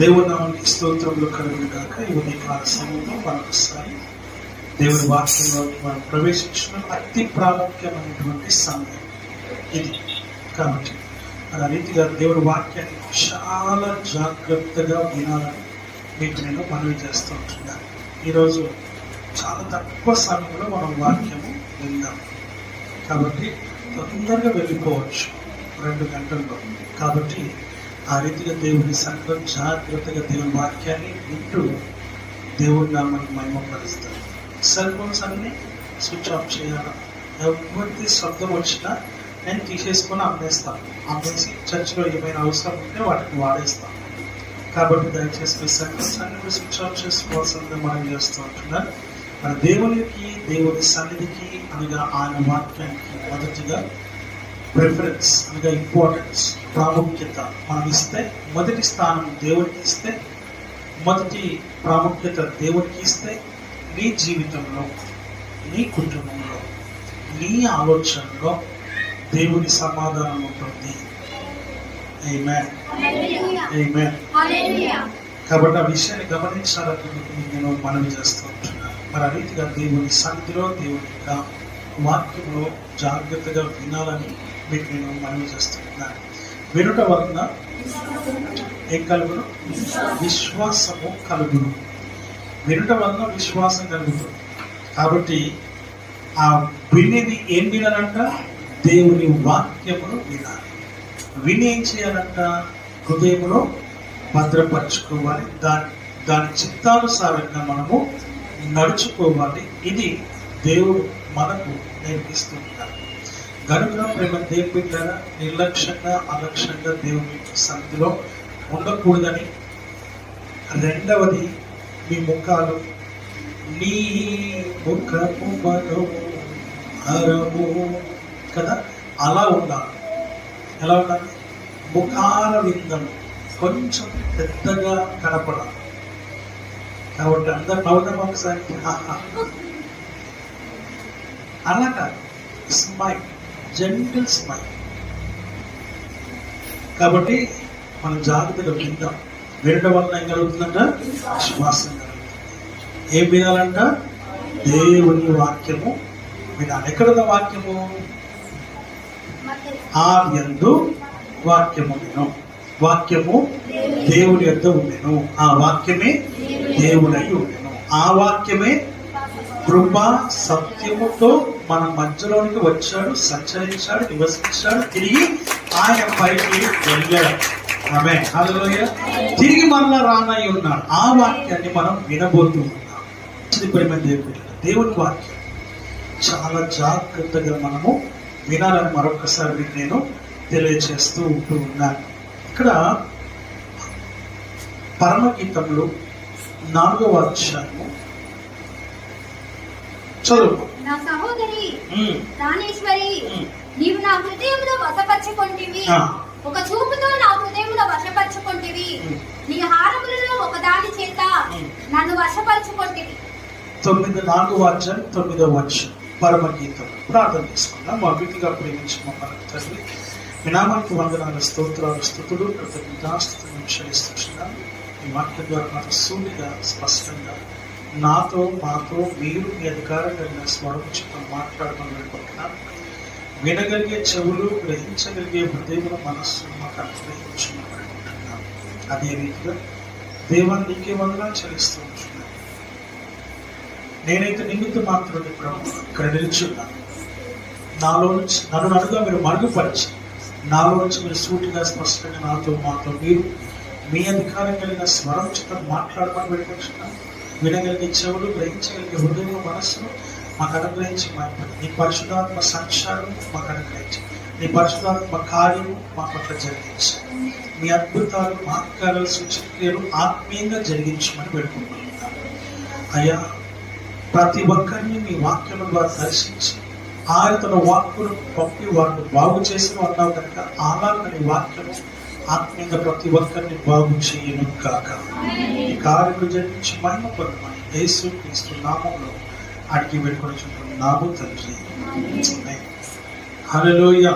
దేవుని నామానికి స్తోత్రములు కలుగును గాక. ఈ ఉదయకాల సమయంలో మరొకసారి దేవుని వాక్యంలోకి మనం ప్రవేశించిన అతి ప్రాముఖ్యమైనటువంటి సమయం ఇది. కాబట్టి మన రీతిగా దేవుని వాక్యాన్ని చాలా జాగ్రత్తగా వినాలని మీకు నేను మనవి చేస్తూ ఉంటున్నాను. ఈరోజు చాలా తక్కువ సమయంలో మనం వాక్యము విందాం. కాబట్టి తొందరగా వెళ్ళిపోవచ్చు 2 గంటల్లో. కాబట్టి ఆ రీతిగా దేవుని సంఘం జాగ్రత్తగా దేవుని వాక్యాన్ని వింటూ దేవుడి నామాన్ని మహిమపరుస్తారు. సెల్ ఫోన్స్ అన్ని స్విచ్ ఆఫ్ చేయాలి. ఎవరికి శబ్దం వచ్చినా నేను తీసేసుకొని అమ్మేసి చర్చిలో ఏమైనా అవసరం ఉంటే వాటిని వాడేస్తాను. కాబట్టి దయచేసి మీ సెల్ ఫోన్స్ అన్ని స్విచ్ ఆఫ్ చేసుకోవాల్సిందిగా మనం చేస్తూ ఉంటున్నాను. మన దేవుని సన్నిధికి అనగా ఆయన వాక్యానికి మొదటిగా ప్రిఫరెన్స్ అనగా ఇంపార్టెన్స్, ప్రాముఖ్యత మనం ఇస్తే, మొదటి స్థానం దేవునికి ఇస్తే, మొదటి ప్రాముఖ్యత దేవునికి ఇస్తే, నీ జీవితంలో, నీ కుటుంబంలో, నీ ఆలోచనలో దేవుని సమాధానం ఉంటుంది. ఆమేన్, ఆమేన్. కాబట్టి ఆ విషయాన్ని గమనించాలని నేను మనవి చేస్తూ ఉంటున్నాను. మరి ఆ రీతిగా దేవుని సన్నిధిలో, దేవుని యొక్క వాక్యంలో జాగ్రత్తగా వినాలని మీకు నేను మనవి చేస్తున్నాను. వినుట వలన ఏం కలుగును? విశ్వాసము కలుగును. వినుట వలన విశ్వాసం కలుగుతుంది. కాబట్టి ఆ వినేది ఏం వినాలంట? దేవుని వాక్యమును వినాలి. విని ఏం చేయాలంట? హృదయంలో భద్రపరచుకోవాలి. దాని చిత్తానుసారంగా మనము నడుచుకోవాలి. ఇది దేవుడు మనకు నేర్పిస్తున్నారు. గనుక ప్రేమ దేవుని బిడ్డలారా, నిర్లక్ష్యంగా అలక్ష్యంగా దేవుని సన్నిధిలో ఉండకూడదని. రెండవది, మీ ముఖాలు నీ ముఖము మనోహరము కదా, అలా ఉండాలి. ఎలా ఉండాలి? ముఖాల విందం కొంచెం పెద్దగా కనపడాలి. కాబట్టి అందరు నవ్వుదాం ఒకసారి. అలా కాదు, స్మైల్, జెంటిల్ స్మైల్. కాబట్టి మనం జాగ్రత్తగా విందాం. వినడం వల్ల ఏం కలుగుతుందంట? విశ్వాసం కలుగుతుంది. ఏం వినాలంట? దేవుని వాక్యము వినాలి. ఎక్కడున్న వాక్యము? ఆదియందు వాక్యము నేను, వాక్యము దేవుని యొద్ద ఉండెను, ఆ వాక్యమే దేవుడై ఉండెను, ఆ వాక్యమే కృపా సత్యముతో మన మధ్యలోనికి వచ్చాడు, సంచరించాడు, నివసించాడు, తిరిగి ఆయన పైకి వెళ్ళాడు. ఆమేన్, హల్లెలూయా. తిరిగి మరలా రానై ఉన్నాడు. ఆ వాక్యాన్ని మనం వినబోతూ ఉన్నాం. దేవుని వాక్యం చాలా జాగ్రత్తగా మనము వినాలని మరొకసారి మీకు నేను తెలియజేస్తూ ఉంటూ ఉన్నాను. ఇక్కడ పరమగీతములు 4వ అధ్యాయము చదువు. నా సహోదరి దానేశ్వరి, నీవు నా హృదయంలో వశపరచుకొంటివి, ఒక చూపుతో నా హృదయంలో వశపరచుకొంటివి, నీ హారములలో ఒకదాని చేత నన్ను వశపరచుకొంటివి. 4వ అధ్యాయం 9వ వచనం పరమగీతం. ప్రార్థన చేసుకున్నాం. మా వీటిగా ప్రేమించిన మన తండ్రి, మీ నామానికి వందనాలు, స్తోత్రాలు, స్తుతులు, కృతజ్ఞతాస్తుతులను చెల్లిస్తున్నాను. ఈ వాక్యం ద్వారా నాకు సూటిగా స్పష్టంగా నాతో మాతో మీరు మీ అధికారం కలిగిన స్వరం చెప్పి మాట్లాడమని అనుకుంటున్నాను. వినగలిగే చెవులు, గ్రహించగలిగే హృదయముల మనస్సును మాకు అనుగ్రహించమని అనుకుంటున్నాను. అదే రీతిగా దేవాన్ని నీకే వందనాలు చెల్లిస్తూ ఉంటున్నాను. నేనైతే నిమిత్తం మాత్రం ఇక్కడ నిలుచున్నాను. నాలో నుంచి నన్ను అడుగా మీరు మరుగుపరిచి, నాలో నుంచి మీరు సూటిగా స్పష్టంగా నాతో మాతో మీరు మీ అధికారం కలిగిన స్వరం చిత్తం మాట్లాడమని పెట్టుకుంటున్నాను. వినగలిగే చెవులు, గ్రహించగలిగే హృదయం, మనస్సును మాకు అనుగ్రహించి, నీ పరిశుధాత్మ సంచారం మాకు అనుగ్రహించి, నీ పరిశుధాత్మ కార్యము మా పట్ల జరిగించి, మీ అద్భుతాలు, మహత్కారాలు, సూచక్రియలు ఆత్మీయంగా జరిగించమని పెట్టుకుంటున్నాను. అయ్యా, ప్రతి ఒక్కరిని మీ వాక్యం ద్వారా దర్శించి ఆయన తన వాక్కును పంపి వారిని బాగు చేసిన అన్నావు కనుక అలాగే నీ వాక్యము ఆత్మీయంగా ప్రతి ఒక్కరిని బాగు చేయను కాక. ఈ కార్యము జరిగించి మహిమ పొందమని యేసుక్రీస్తు నామములో అడిగి పెట్టుకొనిచున్నాము తండ్రి. హల్లెలూయా.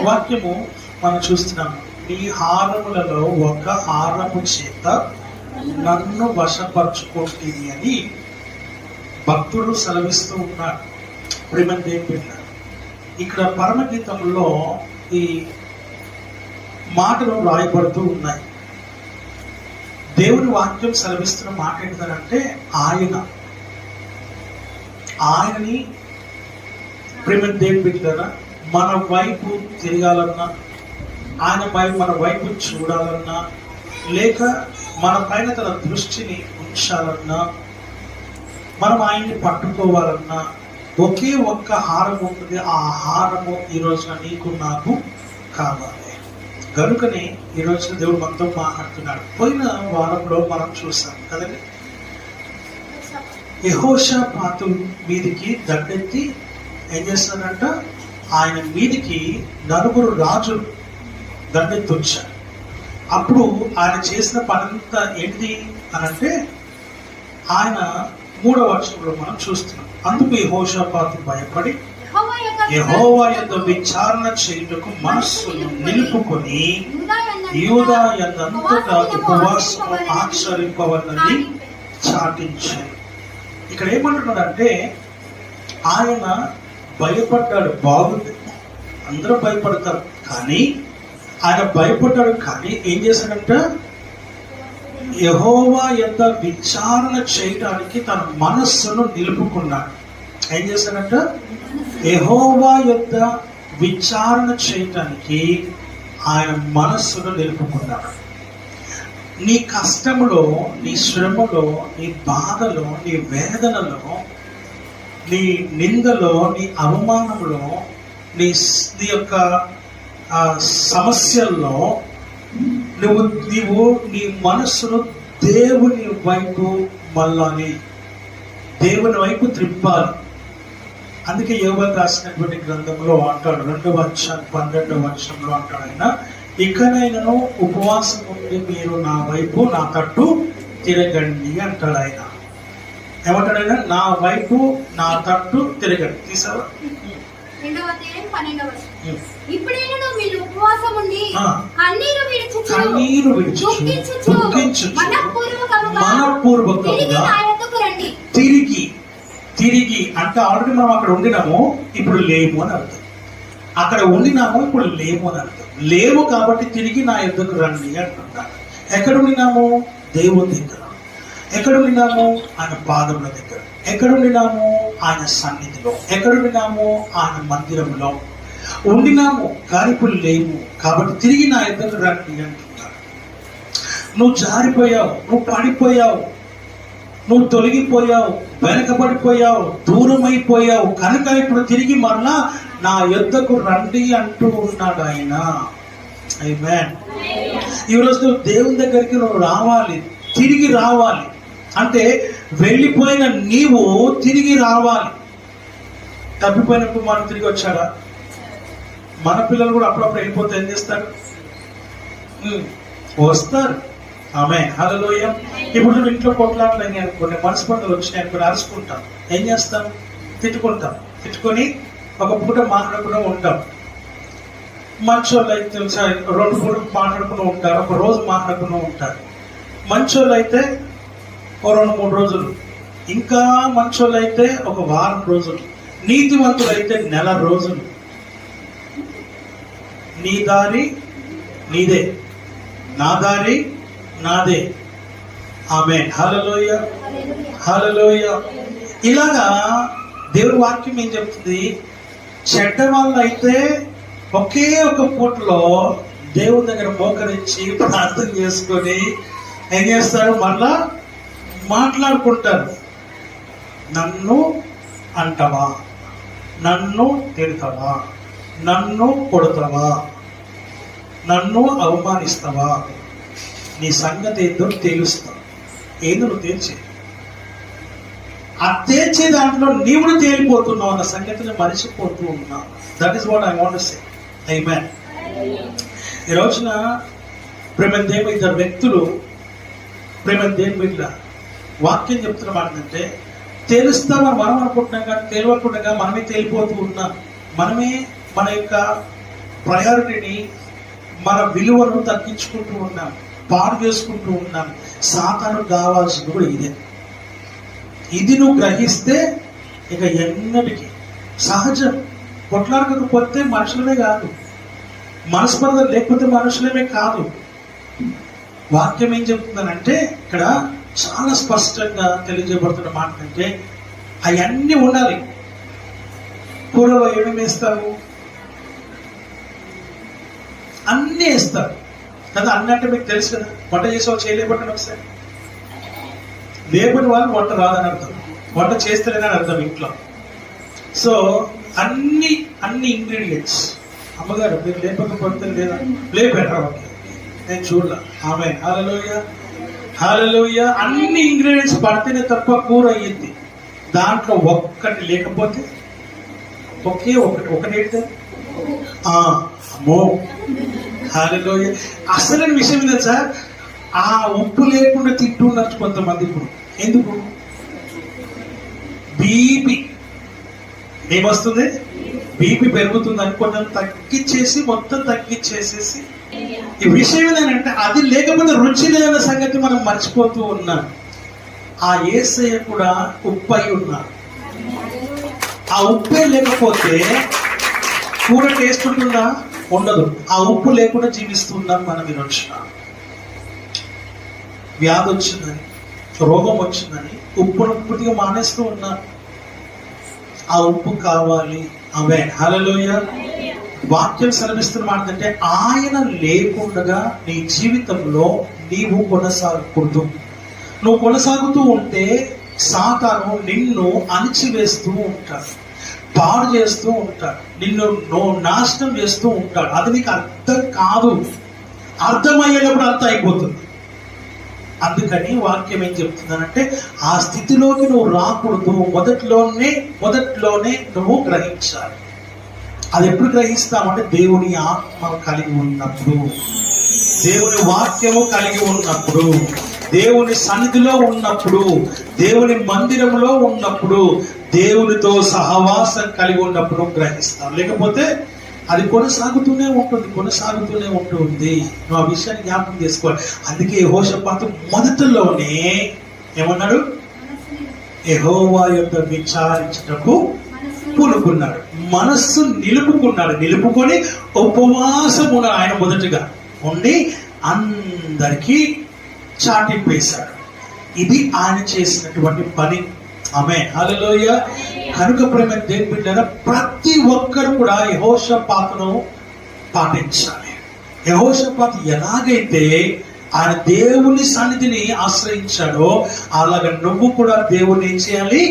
వాక్యము మనం చూస్తున్నాము. నీ హారములలో ఒక హారము చేత నన్ను వశపరచుకుంటుంది అని భక్తుడు సెలవిస్తూ ఉన్నాడు. ప్రేమ దేవుని ఇక్కడ పరమగీతంలో ఈ మాటలు రాయబడుతూ ఉన్నాయి. దేవుని వాక్యం సెలవిస్తున్న మాట ఏంటంటే ఆయనని ప్రేమ దేవుని బిడ్డలారా మన వైపు తిరగాలన్నా, మన వైపు చూడాలన్నా, లేక మన పైన తన దృష్టిని ఉంచాలన్నా, మనం ఆయన్ని పట్టుకోవాలన్నా ఒకే ఒక్క హారం ఉంటుంది. ఆ హారము ఈ రోజున నీకు నాకు కావాలి. కనుకనే ఈ రోజున దేవుడు మనతో మాట్లాడుతున్నాడు. పోయిన వారంలో మనం చూసాం కదండి, యెహోషాపాతు మీదికి దండెత్తి ఏం చేస్తాడంట, ఆయన మీదికి 9 రాజులు దండెత్తి వచ్చారు. అప్పుడు ఆయన చేసిన పనంతా ఏంటిది అనంటే, ఆయన 3వ వచనంలో మనం చూస్తున్నాం. అందుకు యెహోషాపాతు భయపడి యెహోవా యందు విచారణ చేయుటకు మనస్సును నిలుపుకొని యూదా యందంతటా ఉపవాసము ఆచరింపవలనని చాటించాడు. ఇక్కడ ఏమంటున్నాడంటే, ఆయన భయపడ్డాడు. బాగుంది, అందరూ భయపడతారు, కానీ ఆయన భయపడ్డాడు. కానీ ఏం చేశాడంట, యెహోవా యొద్ద విచారణ చేయడానికి తన మనస్సును నిలుపుకున్నాడు. ఏం చేశాడంట, యెహోవా యొద్ద విచారణ చేయటానికి ఆయన మనస్సును నిలుపుకున్నాడు. నీ కష్టములో, నీ శ్రమలో, నీ బాధలో, నీ వేదనలో, నీ నిందలో, నీ అవమానంలో, నీ యొక్క సమస్యల్లో నీవు నీ మనస్సును దేవుని వైపు మళ్ళాలి, దేవుని వైపు త్రిప్పాలి. అందుకే యోబు రాసినటువంటి గ్రంథంలో అంటాడు, 2వ అధ్యాయం 12వ వచనంలో అంటాడు ఆయన, ఇకనైనను ఉపవాసం ఉండి మీరు నా వైపు, నా తట్టు తిరగండి అంటాడు ఆయన. ఏమంటాడు ఆయన, నా వైపు, నా తట్టు తిరగండి. తీసావా? 2వ అధ్యాయం 12వ వచనం. ఇప్పుడైనను మీరు ఉపవాసం ఉండి కన్నీరు విడుచుచు మనఃపూర్వకముగా తిరిగి అంటే ఆల్రెడీ మనం అక్కడ ఉండినాము, ఇప్పుడు లేము అని అర్థం. అక్కడ ఉండినాము, ఇప్పుడు లేము అని అర్థం. లేవు కాబట్టి తిరిగి నా యొద్దకు రండి అంటున్నాడు. ఎక్కడ ఉండినాము? దేవుని దగ్గర. ఎక్కడ ఉండినాము? ఆయన పాదముల దగ్గర. ఎక్కడ ఉండినాము? ఆయన సన్నిధిలో. ఎక్కడ ఉండినాము? ఆయన మందిరంలో ఉండినాము, కానీ ఇప్పుడు లేము కాబట్టి తిరిగి నా యొద్దకు రండి అంటున్నాడు. నువ్వు జారిపోయావు, నువ్వు పడిపోయావు, నువ్వు తొలగిపోయావు, వెనకబడిపోయావు, దూరం అయిపోయావు, కనుక ఇప్పుడు తిరిగి మరలా నా యొద్దకు రండి అంటూ ఉన్నాడు ఆయన. ఆమేన్. ఈరోజు నువ్వు దేవుని దగ్గరికి నువ్వు రావాలి, తిరిగి రావాలి. అంటే వెళ్ళిపోయిన నీవు తిరిగి రావాలి. తప్పిపోయినప్పుడు మనం తిరిగి వచ్చాడా? మన పిల్లలు కూడా అప్పుడప్పుడు వెళ్ళిపోతే ఏం చేస్తారు? వస్తారు. ఆమేన్. హల్లెలూయా. ఇప్పుడు ఇంట్లో కొట్లాటలు అయినాయి అనుకోండి, మనస్పర్ధలు వచ్చినాయి అనుకోండి, అరుచుకుంటాం. ఏం చేస్తాం? తిట్టుకుంటాం. తిట్టుకొని ఒక పూట మాట్లాడుకుని ఉంటాం. మంచోళ్ళు అయితే 2 పూటలు మాట్లాడుకుని ఉంటారు, ఒక రోజు మాట్లాడుకుని ఉంటారు. మంచోళ్ళు అయితే 2-3 రోజులు, ఇంకా మంచోళ్ళు అయితే ఒక వారం రోజులు, నీతివంతులు అయితే నెల రోజులు. నీ దారి నీదే, నా దారి నాదే. ఆమేన్. హల్లెలూయా, హల్లెలూయా. ఇలాగా దేవుడి వాక్యం ఏం చెప్తుంది? చెడ్డ వాళ్ళు అయితే ఒకే ఒక పూటలో దేవుడి దగ్గర మోకరించి ప్రార్థన చేసుకొని ఏం చేస్తారు? మళ్ళా మాట్లాడుకుంటారు. నన్ను అంటవా, నన్ను తిడతావా, నన్ను కొడతావా, నన్ను అవమానిస్తావా, నీ సంగతి ఏందో తెలుస్తా. ఏందో నువ్వు తేల్చే, ఆ తేల్చే దాంట్లో నీవు తేలిపోతున్నావు అన్న సంగతిని మరిచిపోతూ ఉన్నావు. That is what I want to say. ఆమేన్. ఈ రోజున ప్రేమ దేవుని ఇద్దరు వ్యక్తులు, ప్రేమ దేవుని బిడ్డ వాక్యం చెప్తున్న మాట ఏంటంటే, తెలుస్తామని మనం అనుకుంటున్నాం, కానీ తెలియకుండా మనమే తేలిపోతూ ఉన్నాం. మనమే మన యొక్క ప్రయారిటీని మన విలువను తగ్గించుకుంటూ ఉన్నాం, పాడు చేసుకుంటూ ఉన్నాం. సాతాను కావాల్సింది కూడా ఇదే. ఇది నువ్వు గ్రహిస్తే ఇక ఎన్నటికీ సహజం. కొట్లాడకపోతే మనుషులమే కాదు, మనస్పర్ధ లేకపోతే మనుషులమే కాదు. వాక్యం ఏం చెప్తుందనంటే ఇక్కడ చాలా స్పష్టంగా తెలియజేయబడుతున్న మాట అంటే అవన్నీ ఉండాలి. కూరలో ఏమేమి వేస్తారు? అన్నీ వేస్తారు కదా. అన్నీ అంటే మీకు తెలుసు కదా. వంట చేసేవాళ్ళు చేయలేబట్టండి ఒకసారి. లేబడి వాళ్ళు వంట రాదని అర్థం, వంట చేస్తలేదని అర్థం ఇంట్లో. సో అన్ని ఇంగ్రీడియంట్స్ అమ్మగారు మీరు లేపకపోతే లేదా లేపారా? ఓకే, నేను చూడలే. ఆమె హల్లెలూయా హల్లెలూయా. అన్ని ఇంగ్రీడియంట్స్ పడితేనే తప్ప కూర అయ్యింది. దాంట్లో ఒక్కటి లేకపోతే ఒకటి అమ్మో హల్లెలూయా. అసలు విషయం ఏంటంటే సార్, ఆ ఉప్పు లేకుండా తింటున్నారు కొంతమంది. ఇప్పుడు ఎందుకు? బీపీ ఏమొస్తుంది? బీపీ పెరుగుతుంది అనుకోవడం తగ్గించేసి మొత్తం తగ్గించేసేసి ఈ విషయం ఏంటంటే అది లేకపోతే రుచి లేదన్న సంగతి మనం మర్చిపోతూ ఉన్నాం. ఆ యేసయ్య కూడా ఉప్పు అయి ఉన్నారు. ఆ ఉప్పే లేకపోతే కూర టేస్ట్ ఉంటుందా? ఉండదు. ఆ ఉప్పు లేకుండా జీవిస్తున్నాం మనం. ఈరోజు వ్యాధి వచ్చిందని, రోగం వచ్చిందని ఉప్పును పూర్తిగా మానేస్తూ ఉన్నాం. ఆ ఉప్పు కావాలి. ఆమె హల్లెలూయా. వాక్యం సెలవిస్తున్న మాట అంటే ఆయన లేకుండా నీ జీవితంలో నీవు కొనసాగకూడదు. నువ్వు కొనసాగుతూ ఉంటే సాతాను నిన్ను అణిచివేస్తూ ఉంటాడు, పాడు చేస్తూ ఉంటాడు, నిన్ను నాశనం చేస్తూ ఉంటాడు. అది నీకు అర్థం కాదు. అర్థమయ్యేటప్పుడు అర్థం అయిపోతుంది. అందుకని వాక్యం ఏం చెప్తుందనంటే ఆ స్థితిలోకి నువ్వు రాకూడదు. మొదట్లోనే నువ్వు గ్రహించాలి. అది ఎప్పుడు గ్రహిస్తామంటే దేవుని ఆత్మ కలిగి ఉన్నప్పుడు, దేవుని వాక్యము కలిగి ఉన్నప్పుడు, దేవుని సన్నిధిలో ఉన్నప్పుడు, దేవుని మందిరంలో ఉన్నప్పుడు, దేవునితో సహవాసం కలిగి ఉన్నప్పుడు గ్రహిస్తాం. లేకపోతే అది కొనసాగుతూనే ఉంటుంది. నువ్వు ఆ విషయాన్ని జ్ఞాపకం చేసుకోవాలి. అందుకే యెహోషాపాతు మొదటిలోనే ఏమన్నాడు? యెహోవా యొక్క విచారించుటకు పూనుకున్నాడు, మనస్సు నిలుపుకొని ఉపవాసం ఉన్నాడు. ఆయన మొదటిగా ఉండి అందరికీ చాటింపు వేశాడు. ఇది ఆయన చేసినటువంటి పని. ఆమె హల్లెలూయా. కనుక ప్రేమ దేవుని బిడ్డలారా, ప్రతి ఒక్కరు కూడా యెహోషాపాతును పాటించాలి. యెహోషాపాతు ఎలాగైతే ఆయన దేవుని సన్నిధిని ఆశ్రయించాడో అలాగే నువ్వు కూడా దేవుని ఏం చేయాలి?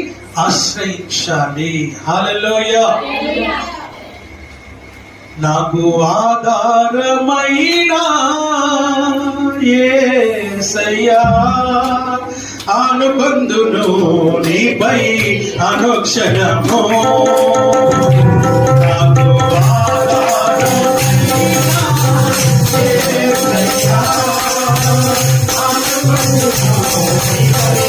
ఆశ్రయించాలి. హల్లెలూయా. నాకు ఆధారమైన యేసయ్యా అనుబంధును నీపై అనుక్షణము. నాకు ఆధారమైన యేసయ్యా అనుబంధును నీపై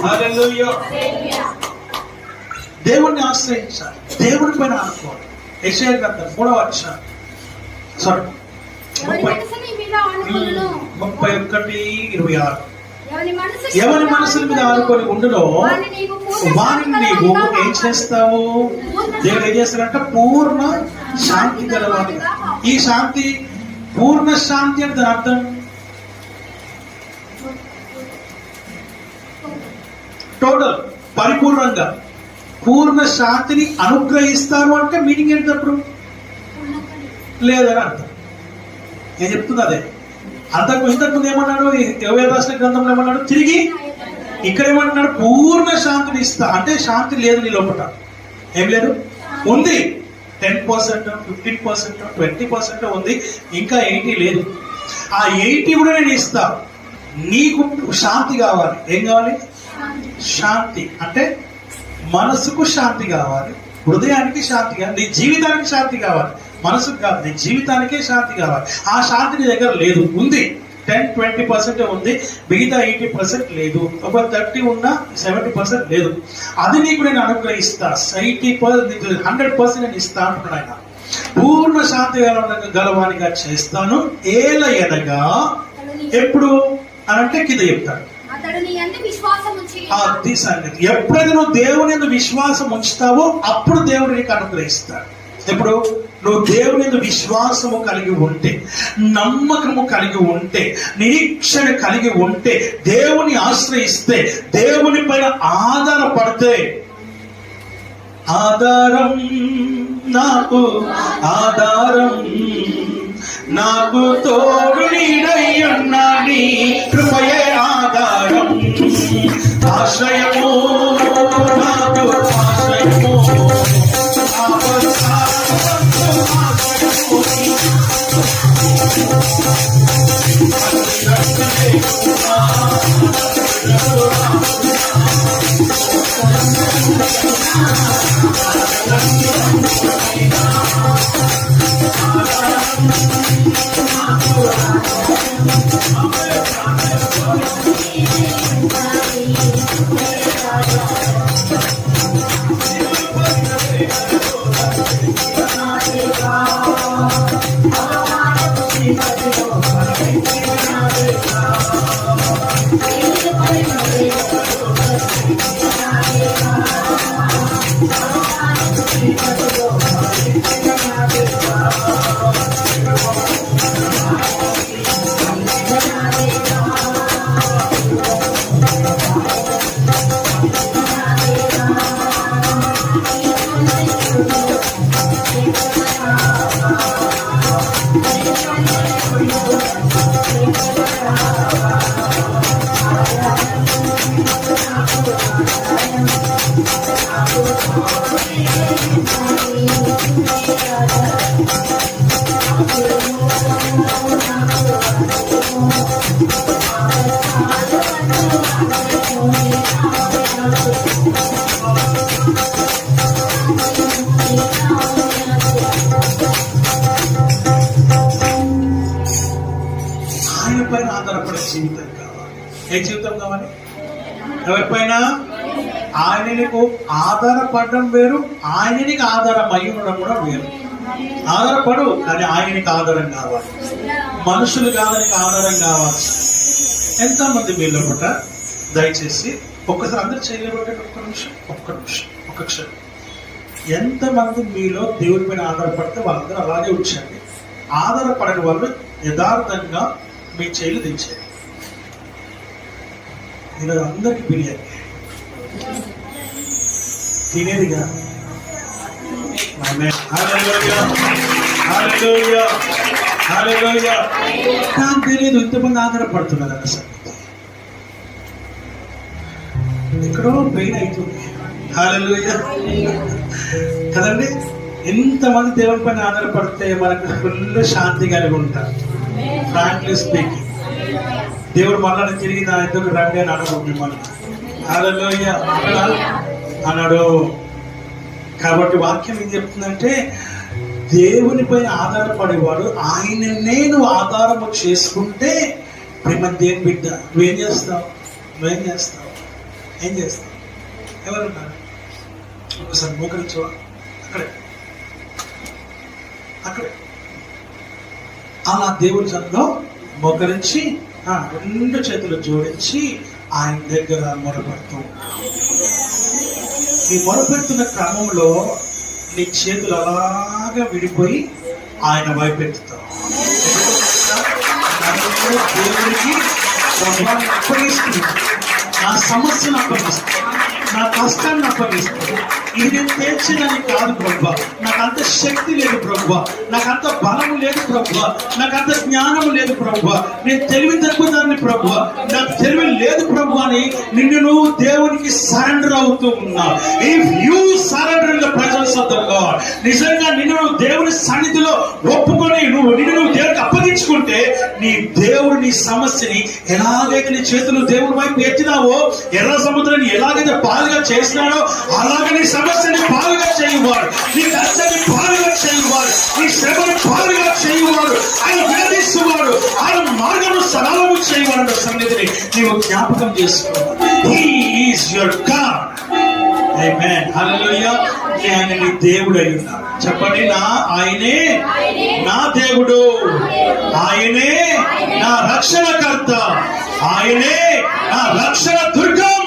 హల్లెలూయా. దేవుణ్ణి ఆశ్రయించాలి, దేవుని పైన అనుకోవాలి. యెషయా గ్రంథం 3వ అధ్యాయం 31:26. ఎవరి మనసుల మీద ఆనుకొని ఉండునో వారిని నీవు ఏం చేస్తావు? దేవుడు ఏం చేస్తాడంట? పూర్ణ శాంతి గలవాడు. ఈ శాంతి, పూర్ణ శాంతి అంటే దాని అర్థం టోటల్, పరిపూర్ణంగా పూర్ణ శాంతిని అనుగ్రహిస్తారు అంటే మీనింగ్ ఏంటప్పుడు? లేదని అర్థం. నేను చెప్తున్నా అదే. ఇంతకుముందు ఏమన్నాడు? 20వ రాసిన గ్రంథంలో ఏమన్నాడు? తిరిగి ఇక్కడ ఏమంటున్నాడు? పూర్ణ శాంతిని ఇస్తా అంటే శాంతి లేదు నీ లోపల. ఏం లేదు? ఉంది. 10%, 15%, 20% ఉంది, ఇంకా 80 లేదు. ఆ 80 కూడా నేను ఇస్తా. నీకు శాంతి కావాలి. ఏం కావాలి? శాంతి అంటే మనసుకు శాంతి కావాలి, హృదయానికి శాంతి కావాలి, నీ జీవితానికి శాంతి కావాలి. మనసుకు కాదు, నీ జీవితానికే శాంతి కావాలి. ఆ శాంతి నీ దగ్గర లేదు. ఉంది 10-20% ఉంది, మిగతా 80% లేదు. ఒక 30 ఉన్నా 70% లేదు. అది నీకు నేను అనుగ్రహిస్తా. 80%, 100% నేను ఇస్తా అంటున్నాను ఆయన. పూర్ణ శాంతి గలవానిగా చేస్తాను. ఏలయనగా ఎప్పుడు అనంటే కింద చెప్తాడు. అది సంగతి. ఎప్పుడైతే నువ్వు దేవుని యందు విశ్వాసం ఉంచుతావో అప్పుడు దేవుడు నీకు అనుగ్రహిస్తాడు. ఇప్పుడు నువ్వు దేవుని యందు విశ్వాసము కలిగి ఉంటే, నమ్మకము కలిగి ఉంటే, నిరీక్షణ కలిగి ఉంటే, దేవుని ఆశ్రయిస్తే, దేవుని పైన ఆధారపడితే, ఆధారం నాకు ఆధారం, నాకు తోడు నీడయ్యున్నా నీ కృపయే ఆధారం, ఆశ్రయము నాకు ఆశ్రయము, ఆయన పైన ఆధారపడే జీవితం కావాలి. ఏ జీవితం కావాలి? ఎవరిపైన? ఆయన నీకు ఆధారపడడం వేరు, ఆయన నీకు ఆధారం అయి ఉండడం కూడా వేరు. ఆధారపడు, కానీ ఆయనకి ఆధారం కావాలి. మనుషులు కాదని ఆధారం కావాలి. ఎంతమంది మీలో పట్ట దయచేసి ఒక్కసారి అందరు చేయలేబట్టే ఒక్క నిమిషం, ఒక్క క్షణం. ఎంతమంది మీలో దేవుడి పైన ఆధారపడితే వాళ్ళందరూ అలాగే ఉంచండి. ఆధారపడని వాళ్ళు యథార్థంగా మీ చేతులు దించేయండి. ఈరోజు అందరికి బిర్యానీ తినేదిగా నాకు తెలియదు ఇంతమంది ఆధారపడుతున్నారు అన్న సంగతి. ఎక్కడో పెయిన్ అవుతుంది. హల్లెలూయా కదండి. ఎంతమంది దేవుని పైన ఆధారపడితే మనకు ఫుల్ శాంతి కలిగి ఉంటారు. ఫ్రాంక్లీ స్పీకింగ్, దేవుడు మళ్ళీ తిరిగి నా ఇద్దరు రండి అని అన్నాడు మిమ్మల్ని. హల్లెలూయా అన్నాడు. కాబట్టి వాక్యం ఏం చెప్తుందంటే, దేవునిపై ఆధారపడేవాడు ఆయననే నువ్వు ఆధారము చేసుకుంటే, ప్రేమ దేని బిడ్డ నువ్వేం చేస్తావు? ఏం చేస్తాం? ఎవరున్నారు? ఒకసారి మోకరించవా? అక్కడే అక్కడే అలా దేవుడి సన్నిధిలో మోకరించి రెండు చేతులు జోడించి ఆయన దగ్గర మొరపెడుతూ, ఈ మొరపెడుతున్న క్రమంలో నీ చేతులు అలాగా విడిపోయి ఆయన వైపెత్తుతావు. దేవుడికి అప్పగిస్తుంది, నా సమస్యను అప్పగిస్తుంది, నా కష్టాన్ని అప్పగిస్తుంది. ఇది నేను తీర్చేదని కాదు ప్రభువా, నాకు అంత శక్తి లేదు ప్రభువా, నాకు అంత బలం లేదు ప్రభువా, నాకు అంత జ్ఞానం లేదు ప్రభువా, నేను తెలివి తక్కువదాన్ని ప్రభువా, నాకు తెలివి లేదు ప్రభువా అని నిన్ను నువ్వు దేవునికి సరెండర్ అవుతూ ఉన్నావు. If you surrender in the presence of the lord, నిజంగా నిన్ను నువ్వు దేవుని సన్నిధిలో ఒప్పుకొని నిన్ను నువ్వు దేవుడికి అప్పగించుకుంటే, నీ దేవుడు నీ సమస్యని ఎలాగైతే నీ చేతులు దేవుడి వైపు ఎత్తినావో, ఎర్ర సముద్రాన్ని ఎలాగైతే పాలుగా చేసినాడో అలాగే నీ సమస్యని పాలుగా చేయువాడు, నీ కష్టాన్ని పాలుగా చేయువాడు, నీ శ్రమను పాలుగా చేయువాడు, ఆయన వేధిస్తువాడు, ఆయన మార్గము సరళము చేయువాడు సన్నిధిని నీవు జ్ఞాపకం చేసుకోవాలి. He is your God. Amen. Hallelujah. ఆయన నీ దేవుడు అయి ఉన్నాడు. చెప్పండి, ఆయనే నా దేవుడు, ఆయనే నా రక్షణకర్త, ఆయనే నా రక్షణ దుర్గం.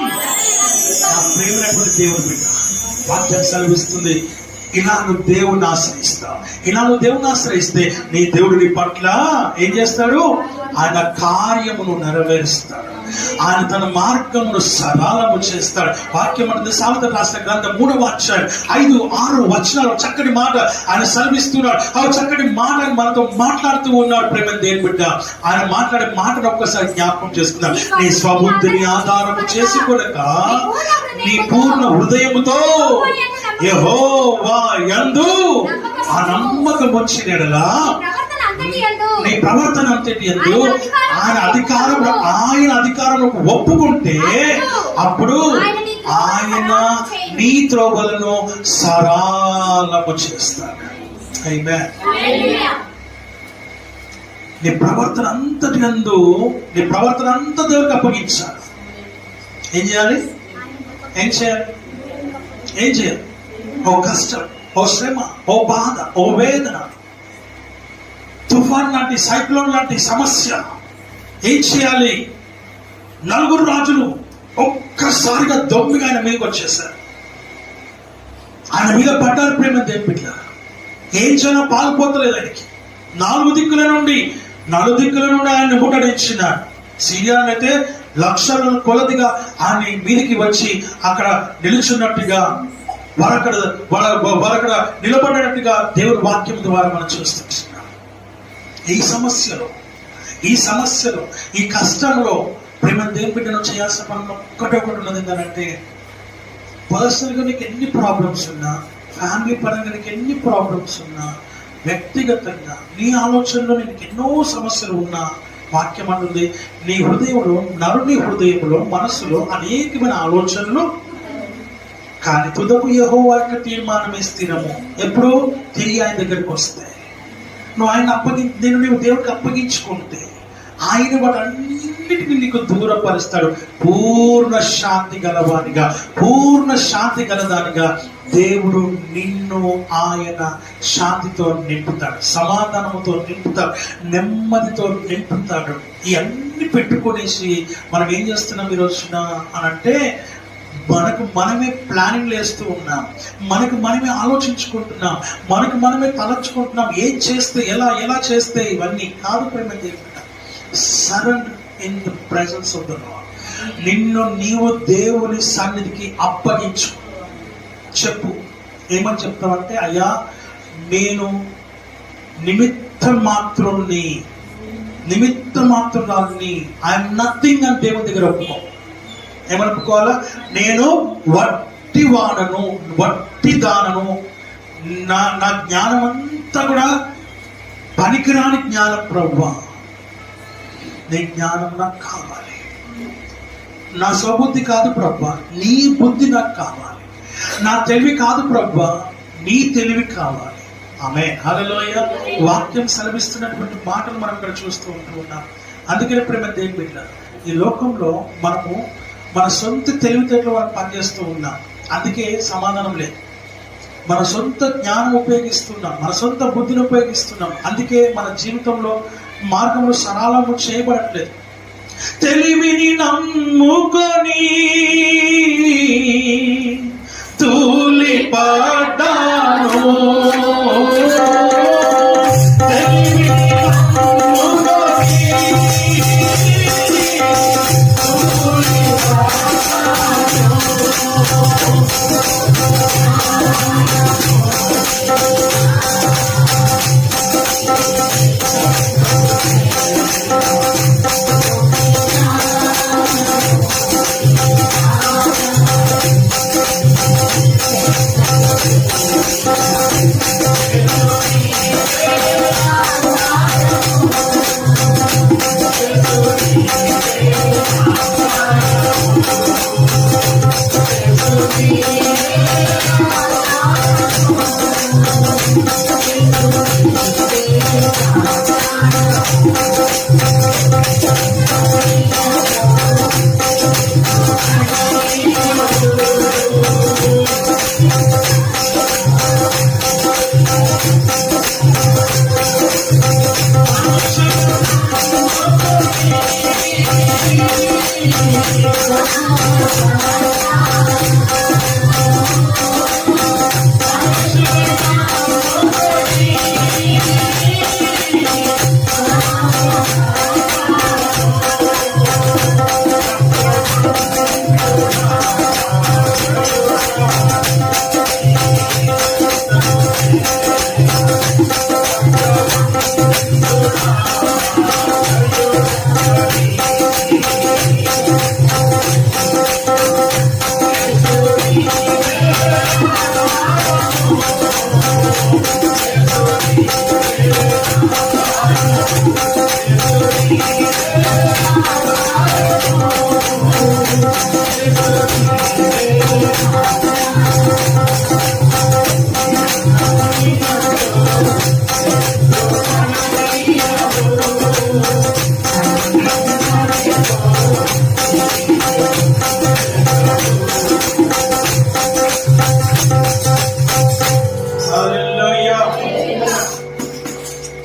నా ప్రేమైనటువంటి దేవుడు బిడ్డ, వాక్యం సెలవిస్తుంది, ఇలా నువ్వు దేవుణ్ణి ఆశ్రయిస్తావు. ఇలా నువ్వు దేవుణ్ణి ఆశ్రయిస్తే నీ దేవుడు నీ పట్ల ఏం చేస్తాడు? ఆయన కార్యమును నెరవేరుస్తాడు, ఆయన తన మార్గమును సరళము చేస్తాడు. వాక్యం అంటే సామెతలు రాసిన గ్రంథం 3వ అధ్యాయం 5-6 వచనాలు చక్కటి మాట ఆయన సెలవిస్తున్నాడు. ఆ చక్కటి మాటను మనతో మాట్లాడుతూ ఉన్నాడు. ప్రేమ దేని బిడ్డ, ఆయన మాట్లాడే మాటను ఒక్కసారి జ్ఞాపకం చేసుకుందాం. నీ స్వబుద్ధిని ఆధారము చేసుకొనక నీ పూర్ణ హృదయముతో యెహోవా యందు ఆ నమ్మకం వచ్చిన యెడల నీ ప్రవర్తన అంతటి యందు ఆయన అధికారంలో ఒప్పుకుంటే అప్పుడు ఆయన నీ త్రోవలను సరళము చేస్తాడు. ఆమేన్. నీ ప్రవర్తన అంతటి యందు నీ ప్రవర్తన అంతా దేవుడికి అప్పగించాలి. ఏం చేయాలి? ఏం చేయాలి? ఓ కష్టం, ఓ శ్రమ, ఓ బాధ, ఓ వేదన, తుఫాన్ లాంటి, సైక్లోన్ లాంటి సమస్య, ఏం చేయాలి? 4 రాజులు ఒక్కసారిగా దొమ్మిగా ఆయన మీదకి వచ్చేసారు. ఆయన మీద పడ్డారు. ప్రేమ దేనిపిట్ల ఏం చేయాలో పాల్పోతలేదు ఆయనకి. 4 దిక్కుల నుండి ఆయన ముట్టడించినాడు. సిరియాను అయితే లక్షల కొలదిగా ఆయన మీదికి వచ్చి అక్కడ నిలుచున్నట్టుగా వారక్కడ నిలబడినట్టుగా దేవుడి వాక్యం ద్వారా మనం చూస్తున్నాం. ఈ సమస్యలో ఈ కష్టంలో ప్రేమ దేవుని బిడ్డను చేయాల్సిన పనులు ఒకటి ఉన్నది ఏంటంటే, పర్సనల్గా నీకు ఎన్ని ప్రాబ్లమ్స్ ఉన్నా, ఫ్యామిలీ పరంగా నీకు ఎన్ని ప్రాబ్లమ్స్ ఉన్నా, వ్యక్తిగతంగా నీ ఆలోచనలో నీకు ఎన్నో సమస్యలు ఉన్నా, వాక్యం అంటుంది నీ హృదయంలో, నరుని హృదయంలో, మనసులో అనేకమైన ఆలోచనలు, కానీ తుదకు యెహోవా యొక్క తీర్మానమే స్థిరము. ఎప్పుడు? తిరిగి ఆయన దగ్గరికి వస్తాయి. నువ్వు దేవుడికి అప్పగించుకుంటే ఆయన వాటన్నిటిని నీకు దూరపరుస్తాడు. పూర్ణ శాంతి గలదానిగా దేవుడు నిన్ను ఆయన శాంతితో నింపుతాడు, సమాధానంతో నింపుతాడు, నెమ్మదితో నింపుతాడు. ఇవన్నీ పెట్టుకునేసి మనం ఏం చేస్తున్నాం ఈ రోజున అనంటే, మనకు మనమే ప్లానింగ్ వేస్తూ ఉన్నాం, మనకు మనమే ఆలోచించుకుంటున్నాం, మనకు మనమే తలంచుకుంటున్నాం. ఏం చేస్తే ఎలా చేస్తే ఇవన్నీ కాదు. ప్రేమ surrender in the presence of the Lord. నిన్ను నీవు దేవుని సన్నిధికి అప్పగించు. చెప్పు, ఏమని చెప్తావంటే, అయ్యా నేను నిమిత్త మాత్రురాల్ని, ఐఎమ్ నథింగ్ అని దేవుని దగ్గర ఒప్పుకో. ఏమనుకోవాలా? నేను వట్టి దానను, నా జ్ఞానం అంతా కూడా పనికిరాని జ్ఞానం ప్రభువా, నీ జ్ఞానం నాకు కావాలి. నా స్వబుద్ధి కాదు ప్రభువా, నీ బుద్ధి నాకు కావాలి. నా తెలివి కాదు ప్రభువా, నీ తెలివి కావాలి. ఆమేన్. హల్లెలూయా. వాక్యం సెలవిస్తున్నటువంటి మాటలు మనం ఇక్కడ చూస్తూ ఉంటూ ఉన్నాం. అందుకనే ప్రేమ దేవుని బిడ్డ, ఈ లోకంలో మనము మన సొంత తెలివితేటలు మనం పనిచేస్తూ ఉన్నాం, అందుకే సమాధానం లేదు. మన సొంత జ్ఞానం ఉపయోగిస్తున్నాం, మన సొంత బుద్ధిని ఉపయోగిస్తున్నాం, అందుకే మన జీవితంలో మార్గంలో సరళము చేయబడట్లేదు. తెలివిని నమ్ముకొని తూలి పడ్డాను,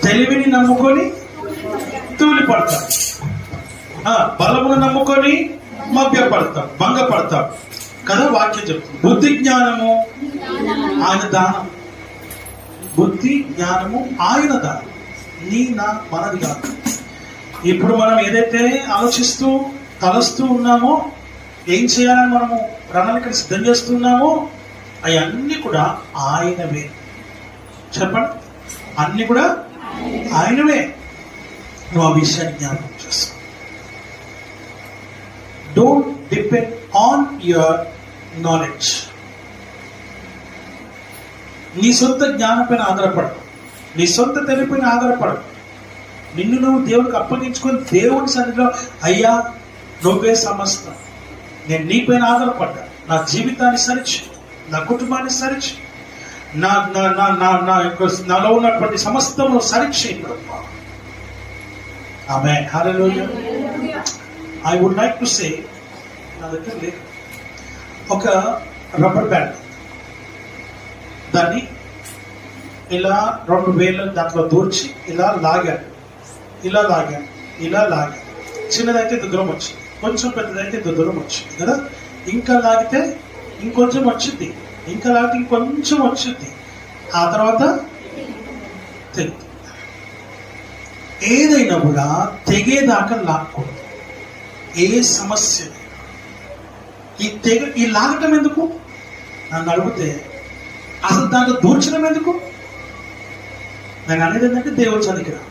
తెలివిని నమ్ముకొని తూలిపడతాం, బలమును నమ్ముకొని మభ్యపడతాం, భంగపడతాం కదా వాక్యం చెప్తుంది. బుద్ధి జ్ఞానము ఆయన దానం, బుద్ధి జ్ఞానము ఆయన దానం, నీ నా మనది కాదు. ఇప్పుడు మనం ఏదైతే ఆలోచిస్తూ తలస్తూ ఉన్నామో, ఏం చేయాలని మనము ప్రణాళికను సిద్ధం చేస్తున్నామో అవన్నీ కూడా ఆయనవే. చెప్పండి, అన్ని కూడా ఆయనవే. నువ్వు ఆ విషయాన్ని జ్ఞాపకం చేసుకో. Don't depend on your knowledge. నీ సొంత జ్ఞానం పైన ఆధారపడదు, నీ సొంత తెలివిపైన ఆధారపడదు. నిన్ను నువ్వు దేవుడికి అప్పగించుకొని దేవుని సన్నిధిలో, అయ్యా నువ్వే సమస్తం, నేను నీపైన ఆధారపడ్డా, నా జీవితాన్ని సరిచి, నా కుటుంబాన్ని సరిచి, నా నా నా నా నా యొక్క నాలో ఉన్నటువంటి సమస్తము సరిచి. ఆమేన్, హల్లెలూయా. I would like to say, నా దగ్గర లేదు, ఒక రబ్బర్ బ్యాండ్, దాన్ని ఇలా 2 వేలు దాంట్లో దూర్చి ఇలా లాగాడు, ఇలా లాగాడు, ఇలా లాగాడు. చిన్నదైతే ఇంత దూరం వచ్చింది, కొంచెం పెద్దదైతే ఇంత దూరం వచ్చింది కదా. ఇంకా లాగితే ఇంకొంచెం వచ్చింది, ఇంకా లాగితే ఇంకొంచెం వచ్చింది, ఆ తర్వాత తెగుతుంది. ఏదైనా కూడా తెగేదాకా లాక్కూడదు. ఏ సమస్య ఈ లాగటం ఎందుకు నన్ను అడిగితే, అసలు దాంట్లో దూర్చడం ఎందుకు? నేను అనేది ఏంటంటే దేవుడు చదివిరా,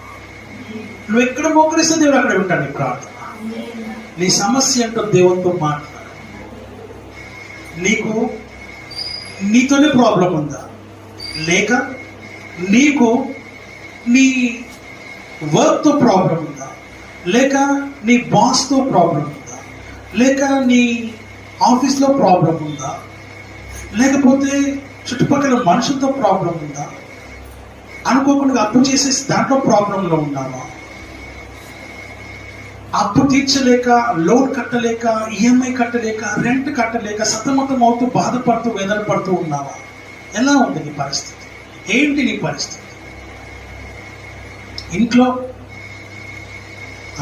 నువ్వు ఎక్కడ మోకరిస్తే దేవుడు అక్కడ ఉంటాడు. నీ ప్రార్థన, నీ సమస్య ఏంటో దేవునితో మాట్లాడు. నీకు నీతోనే ప్రాబ్లం ఉందా, లేక నీకు నీ వర్క్తో ప్రాబ్లం ఉందా, లేక నీ బాస్తో ప్రాబ్లం ఉందా, లేక నీ ఆఫీస్లో ప్రాబ్లం ఉందా, లేకపోతే చుట్టుపక్కల మనుషులతో ప్రాబ్లం ఉందా, అనుకోకుండా అప్పు చేసేసి దాంట్లో ప్రాబ్లంలో ఉన్నావా? అప్పు తీర్చలేక, లోన్ కట్టలేక, ఈఎంఐ కట్టలేక, రెంట్ కట్టలేక సతమతం అవుతూ బాధపడుతూ వేదన పడుతూ ఉన్నావా? ఎలా ఉంది నీ పరిస్థితి? ఏంటి నీ పరిస్థితి? ఇంట్లో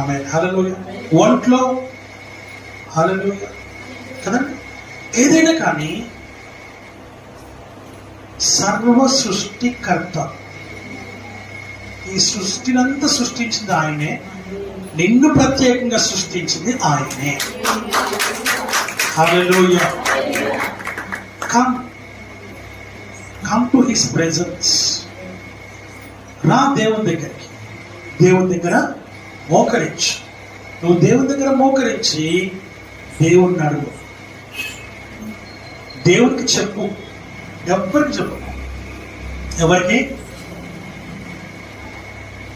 ఆమె హల్లెలూయా, ఒంట్లో హల్లెలూయా కదండి. ఏదైనా కానీ సర్వ సృష్టికర్త, ఈ సృష్టినంతా సృష్టించింది ఆయనే, నిన్ను ప్రత్యేకంగా సృష్టించింది ఆయనే. హల్లెలూయా. Come to his presence. రా దేవుని దగ్గరికి. దేవుని దగ్గర మోకరించు. నువ్వు దేవుని దగ్గర మోకరించి దేవుణ్ణి అడుగు. దేవునికి చెప్పు. ఎవరికి చెప్పు? ఎవరికి?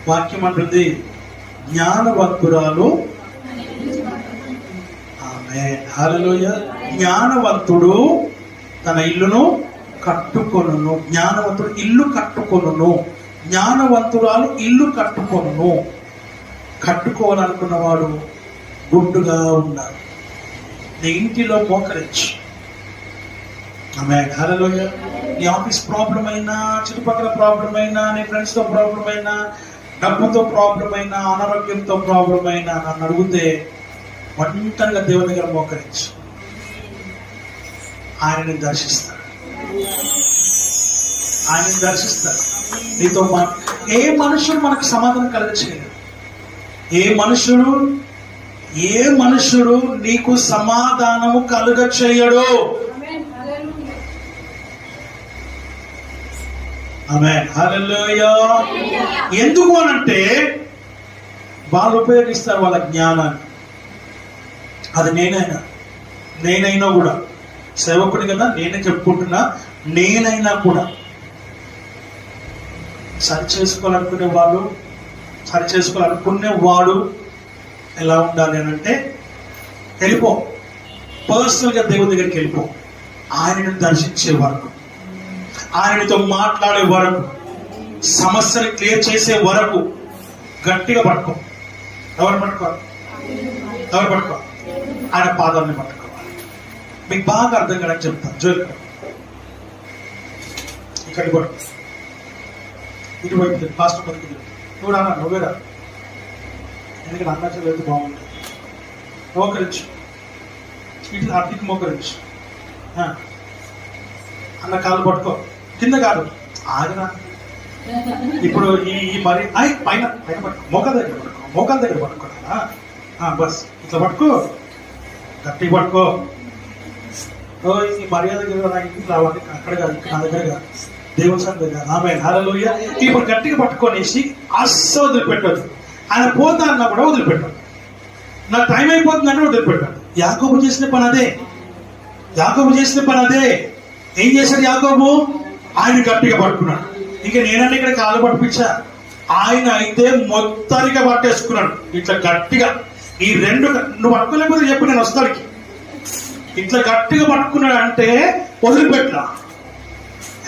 వాక్యం అంటుంది, జ్ఞానవంతురాలు, ఆమేన్ హల్లెలూయా, జ్ఞానవంతుడు తన ఇల్లును కట్టుకొనును. జ్ఞానవంతుడు ఇల్లు కట్టుకొనును. జ్ఞానవంతురాలు ఇల్లు కట్టుకొనును. కట్టుకోవాలనుకున్నవాడు గుడ్డుగా ఉన్నారు. నీ ఇంటిలో మోకరించు. ఆమేన్ హల్లెలూయా. నీ ఆఫీస్ ప్రాబ్లం అయినా, చుట్టుపక్కల ప్రాబ్లం అయినా, నీ ఫ్రెండ్స్తో ప్రాబ్లం అయినా, డబ్బుతో ప్రాబ్లం అయినా, అనారోగ్యంతో ప్రాబ్లం అయినా నన్ను అడిగితే ఒంటరిగా దేవుని దగ్గర మోకరించు. ఆయనని దర్శిస్తాడు. ఆయనని దర్శిస్తాడు. నీతో ఏ మనుషుడు మనకు సమాధానం కలగచేయడు. ఏ మనుషుడు నీకు సమాధానము కలుగ చేయడు. ఆమేన్ హల్లెలూయా. ఎందుకు అనంటే వాళ్ళు ఉపయోగిస్తారు వాళ్ళ జ్ఞానాన్ని. అది నేనైనా కూడా సేవకుడి కదా, నేనే చెప్పుకుంటున్నా, నేనైనా కూడా సరి చేసుకోవాలనుకునేవాడు ఎలా ఉండాలి అని అంటే, వెళ్ళిపో, పర్సనల్గా దేవుని దగ్గరికి వెళ్ళిపో. ఆయనను దర్శించే వరకు, ఆయనతో మాట్లాడే వరకు, సమస్యని క్లియర్ చేసే వరకు గట్టిగా పట్టుకో. ఎవరు పట్టుకోవాలి? ఆయన పాదాలని పట్టుకోవాలి. మీకు బాగా అర్థం కాదని చెప్తాను. జోలికి ఇక్కడికి పట్టు, ఇటువైపు ఫాస్ట్ బతికి. నువ్వు రానా? నువ్వేరా? ఎందుకంటే అన్న చెల్లెలు బాగుంటుంది. మోకరించు, ఇటు అటుకి మోకరించు. అన్న కాలు పట్టుకో, కింద కాదు, ఆగరా. ఇప్పుడు ఈ మరి పైన పట్టుకో, మోకాల దగ్గర పట్టుకోరా. బస్ ఇట్లా పట్టుకో, గట్టిగా పట్టుకో. ఈ మర్యాద ఇంటికి రావాలి, అక్కడ కాదు, నా దగ్గర కాదు, దేవుని సన్నిధిగా. ఆమేన్ హల్లెలూయా. ఇప్పుడు గట్టిగా పట్టుకొనేసి అస్సలు వదిలిపెట్టదు. ఆయన పోతా అన్నా కూడా వదిలిపెట్టదు. నా టైం అయిపోతుందంటే వదిలిపెట్టాడు. యాకోబు చేసిన పని అదే. ఏం చేశాడు యాకోబు? ఆయన గట్టిగా పట్టుకున్నాడు. ఇంకా నేనన్నా ఇక్కడ కాలు పట్టించా, ఆయన అయితే మొత్తానికి పట్టేసుకున్నాడు ఇట్లా గట్టిగా. ఈ రెండు నువ్వు పట్టుకోలేకపోతే చెప్పు, నేను వస్తానికి. ఇట్లా గట్టిగా పట్టుకున్నాడు అంటే వదిలిపెట్టా.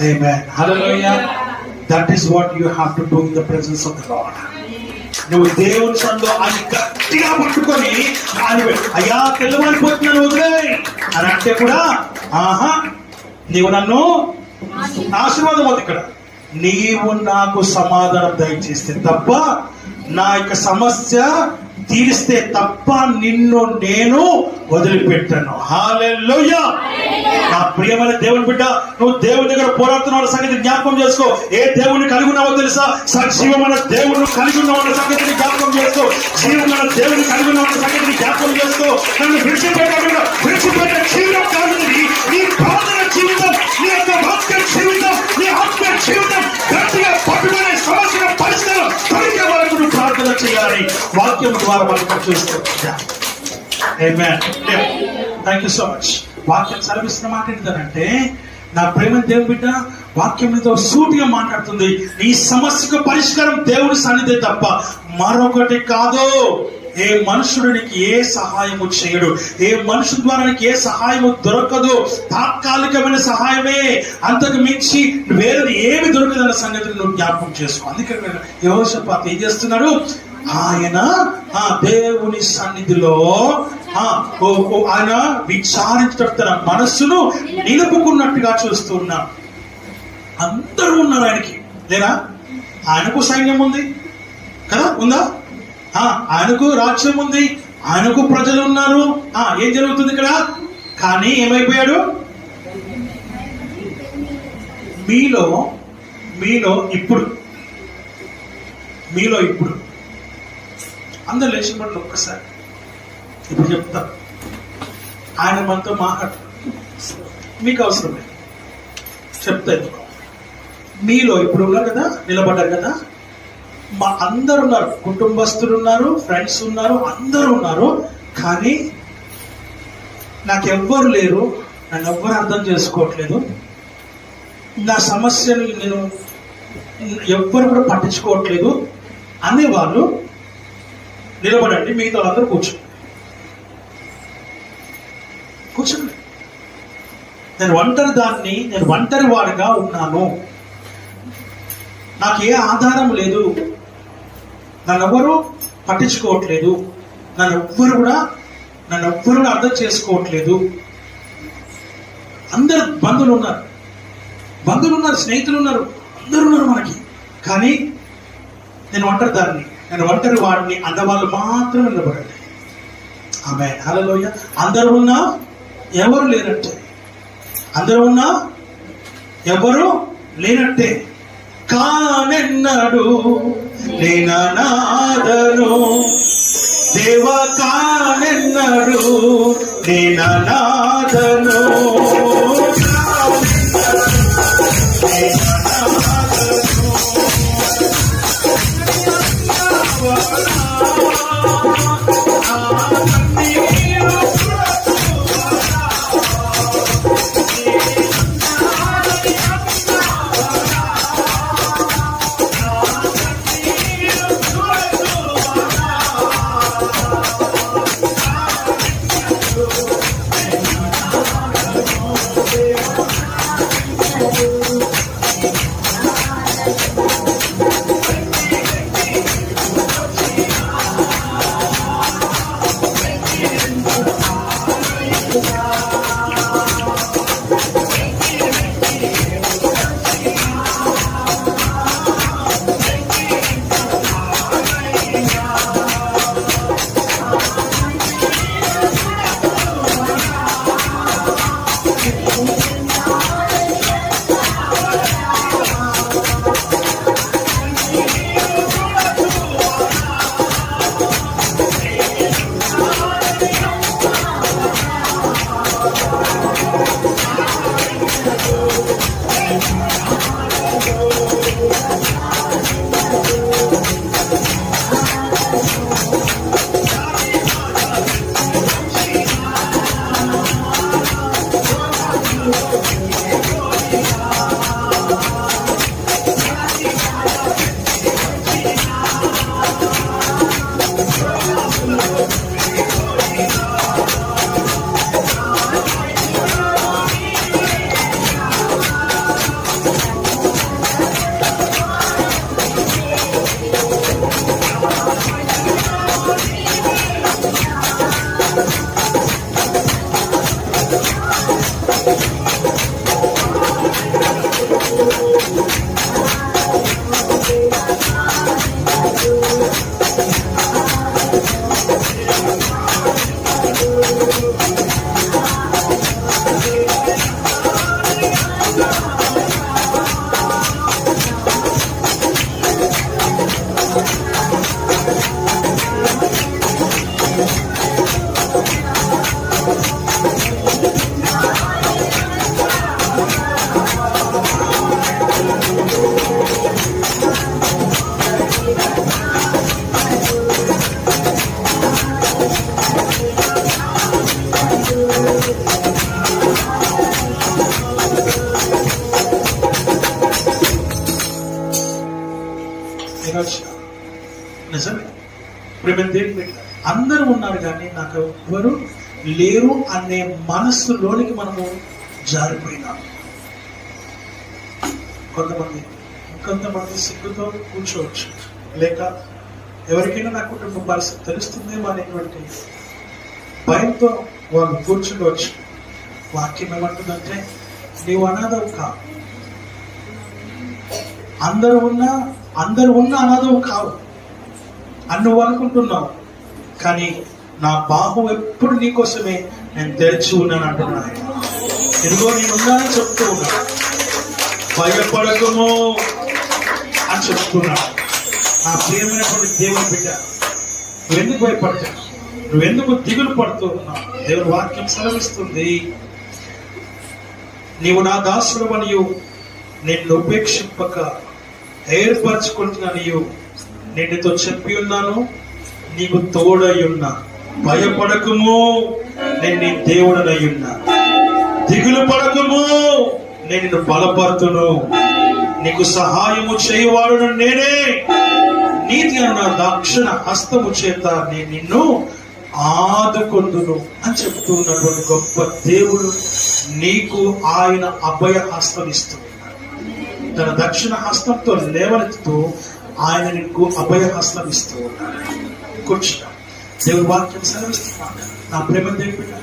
ఆమేన్ హల్లెలూయా. That is what you have to do in the presence of the Lord. నువ్వు దేవుని సన్నిధిలో ఆయన గట్టిగా పట్టుకొని ఆయన అయ్యా తెల్లవారిపోతున్నాను వదిలే అని అంటే కూడా, ఆహా నీవు నన్ను ఆశీర్వాదం అవుతుంది. ఇక్కడ నీవు నాకు సమాధానం దయచేస్తే తప్ప, నా యొక్క సమస్య తీరిస్తే తప్ప నిన్ను నేను వదిలిపెట్టాను. హల్లెలూయా. నా ప్రియమైన దేవుని బిడ్డ, నువ్వు దేవుని దగ్గర పోరాడుతున్న సంగతి జ్ఞాపకం చేసుకో. ఏ దేవుని కలిగి ఉన్నావో తెలుసా? సజీవమైన దేవుని కలిగి ఉన్న సంగతిని జ్ఞాపకం చేసుకో. జీవమైన దేవుని కలిగి ఉన్న సంగతిని జ్ఞాపకం చేసుకో. నన్ను విడిచిపెట్టే జీవితం కాదు నీ ప్రార్థన జీవితం, నీ యొక్క భక్తి జీవితం, నీ ఆత్మ జీవితం. గట్టిగా పట్టుకునే సమస్యను పరిష్కారం కలిగే వరకు నువ్వు ప్రార్థన చేయాలి. వాక్యం ద్వారా మనం చూసుకో. ఆమేన్. Thank you so much. వాక్యం సెలవిస్తున్న మాట ఏంటంటే, నా ప్రేమ దేవుని బిడ్డ, వాక్యం నీతో సూటిగా మాట్లాడుతుంది. నీ సమస్యకు పరిష్కారం దేవుని సన్నిధి తప్ప మరొకటి కాదు. ఏ మనుషుడు నీకు ఏ సహాయము చేయడు. ఏ మనుషుల ద్వారా నీకు ఏ సహాయము దొరకదు. తాత్కాలికమైన సహాయమే, అంతకు మించి వేరేది ఏమి దొరకదన్న సంగతిని నువ్వు జ్ఞాపకం చేసుకో. అందుకని యెహోషాపాతు ఏం చేస్తున్నాడు? ఆయన దేవుని సన్నిధిలో ఆయన విచారించడం తన మనస్సును నిలుపుకున్నట్టుగా చూస్తున్నాం. అందరూ ఉన్నారు ఆయనకి, లేరా? ఆయనకు సైన్యం ఉంది కదా, ఉందా? ఆయనకు రాజ్యం ఉంది, ఆయనకు ప్రజలు ఉన్నారు. ఏం జరుగుతుంది ఇక్కడ? కానీ ఏమైపోయాడు? మీలో ఇప్పుడు అందరు లేచిన పట్ల ఒక్కసారి ఇప్పుడు చెప్తా. ఆయన మనతో మాట్లాడు, మీకు అవసరం లేదు, చెప్తా. ఎందుకు మీలో ఇప్పుడు ఉన్నారు కదా, నిలబడ్డారు కదా, మా అందరు ఉన్నారు, కుటుంబస్తులు ఉన్నారు, ఫ్రెండ్స్ ఉన్నారు, అందరూ ఉన్నారు. కానీ నాకెవ్వరు లేరు, నన్ను ఎవ్వరు అర్థం చేసుకోవట్లేదు, నా సమస్యను నేను ఎవ్వరు కూడా పట్టించుకోవట్లేదు అనేవాళ్ళు నిలబడండి. మిగతా వాళ్ళందరూ కూర్చోండి. నేను ఒంటరి వాడిగా ఉన్నాను, నాకు ఏ ఆధారం లేదు, నన్ను ఎవ్వరూ పట్టించుకోవట్లేదు, నన్ను ఎవ్వరు అర్థం చేసుకోవట్లేదు. అందరు బంధువులు ఉన్నారు, స్నేహితులు ఉన్నారు, అందరూ ఉన్నారు మనకి. కానీ నేను ఒంటరి వాడిని అన్నవాళ్ళు మాత్రమే నిలబడండి. ఆమె హల్లెలూయా. అందరూ ఉన్నా ఎవరు లేనట్టే. కానెన్నడు నేననాదను దేవ, కానెన్నడు నేననాదను. నిజమే. అందరూ ఉన్నారు కానీ నాకు ఎవ్వరు లేరు అనే మనస్సులోనికి మనము జారిపోయినాము. కొంతమంది సిగ్గుతో కూర్చోవచ్చు, లేక ఎవరికైనా నా కుటుంబ పరిస్థితి తెలుస్తుందేమో అనేటువంటి భయంతో వాళ్ళు కూర్చుండవచ్చు. వాక్యం ఏమంటుందంటే, నీవు అనాథవు కా, అందరూ ఉన్న అనాథవు కావు అని నువ్వు అనుకుంటున్నావు, కానీ నా బాహు ఎప్పుడు నీకోసమే నేను తెరిచి ఉన్నాను అంటున్నాను. ఇదిగో నేనున్నానని చెప్తూ ఉన్నా, భయపడకము అని చెప్తున్నాను. నా ప్రియమైనటువంటి దేవుని బిడ్డ, నువ్వెందుకు భయపడతావు? నువ్వెందుకు దిగులు పడుతూ ఉన్నావు? దేవుని వాక్యం సెలవిస్తుంది, నీవు నా దాసుడవనియు నిన్ను ఉపేక్షింపక ఏర్పరచుకుంటున్నానియు నేను నీతో చెప్పి ఉన్నాను, నీకు తోడై ఉన్నా. భయపడకము, నేను నీ దేవుడనై ఉన్నా. దిగులు పడకము, నేను నిన్ను బలపరుతును. నీకు సహాయము చేయవాడును నేనే. నీతి అన్న దక్షిణ హస్తము చేత నేను నిన్ను ఆదుకొందును అని చెప్తూ ఉన్నటువంటి గొప్ప దేవుడు నీకు ఆయన అభయ హస్తం ఇస్తూ ఉన్నాడు. తన దక్షిణ హస్తంతో లేవనెత్తుతూ ఆయన నీకు అభయ హస్తం ఇస్తూ ఉన్నాడు. కూర్చున్నా, దేవుడి వాక్యం సెలవిస్తున్నాడు. నా ప్రేమ దేవుడు,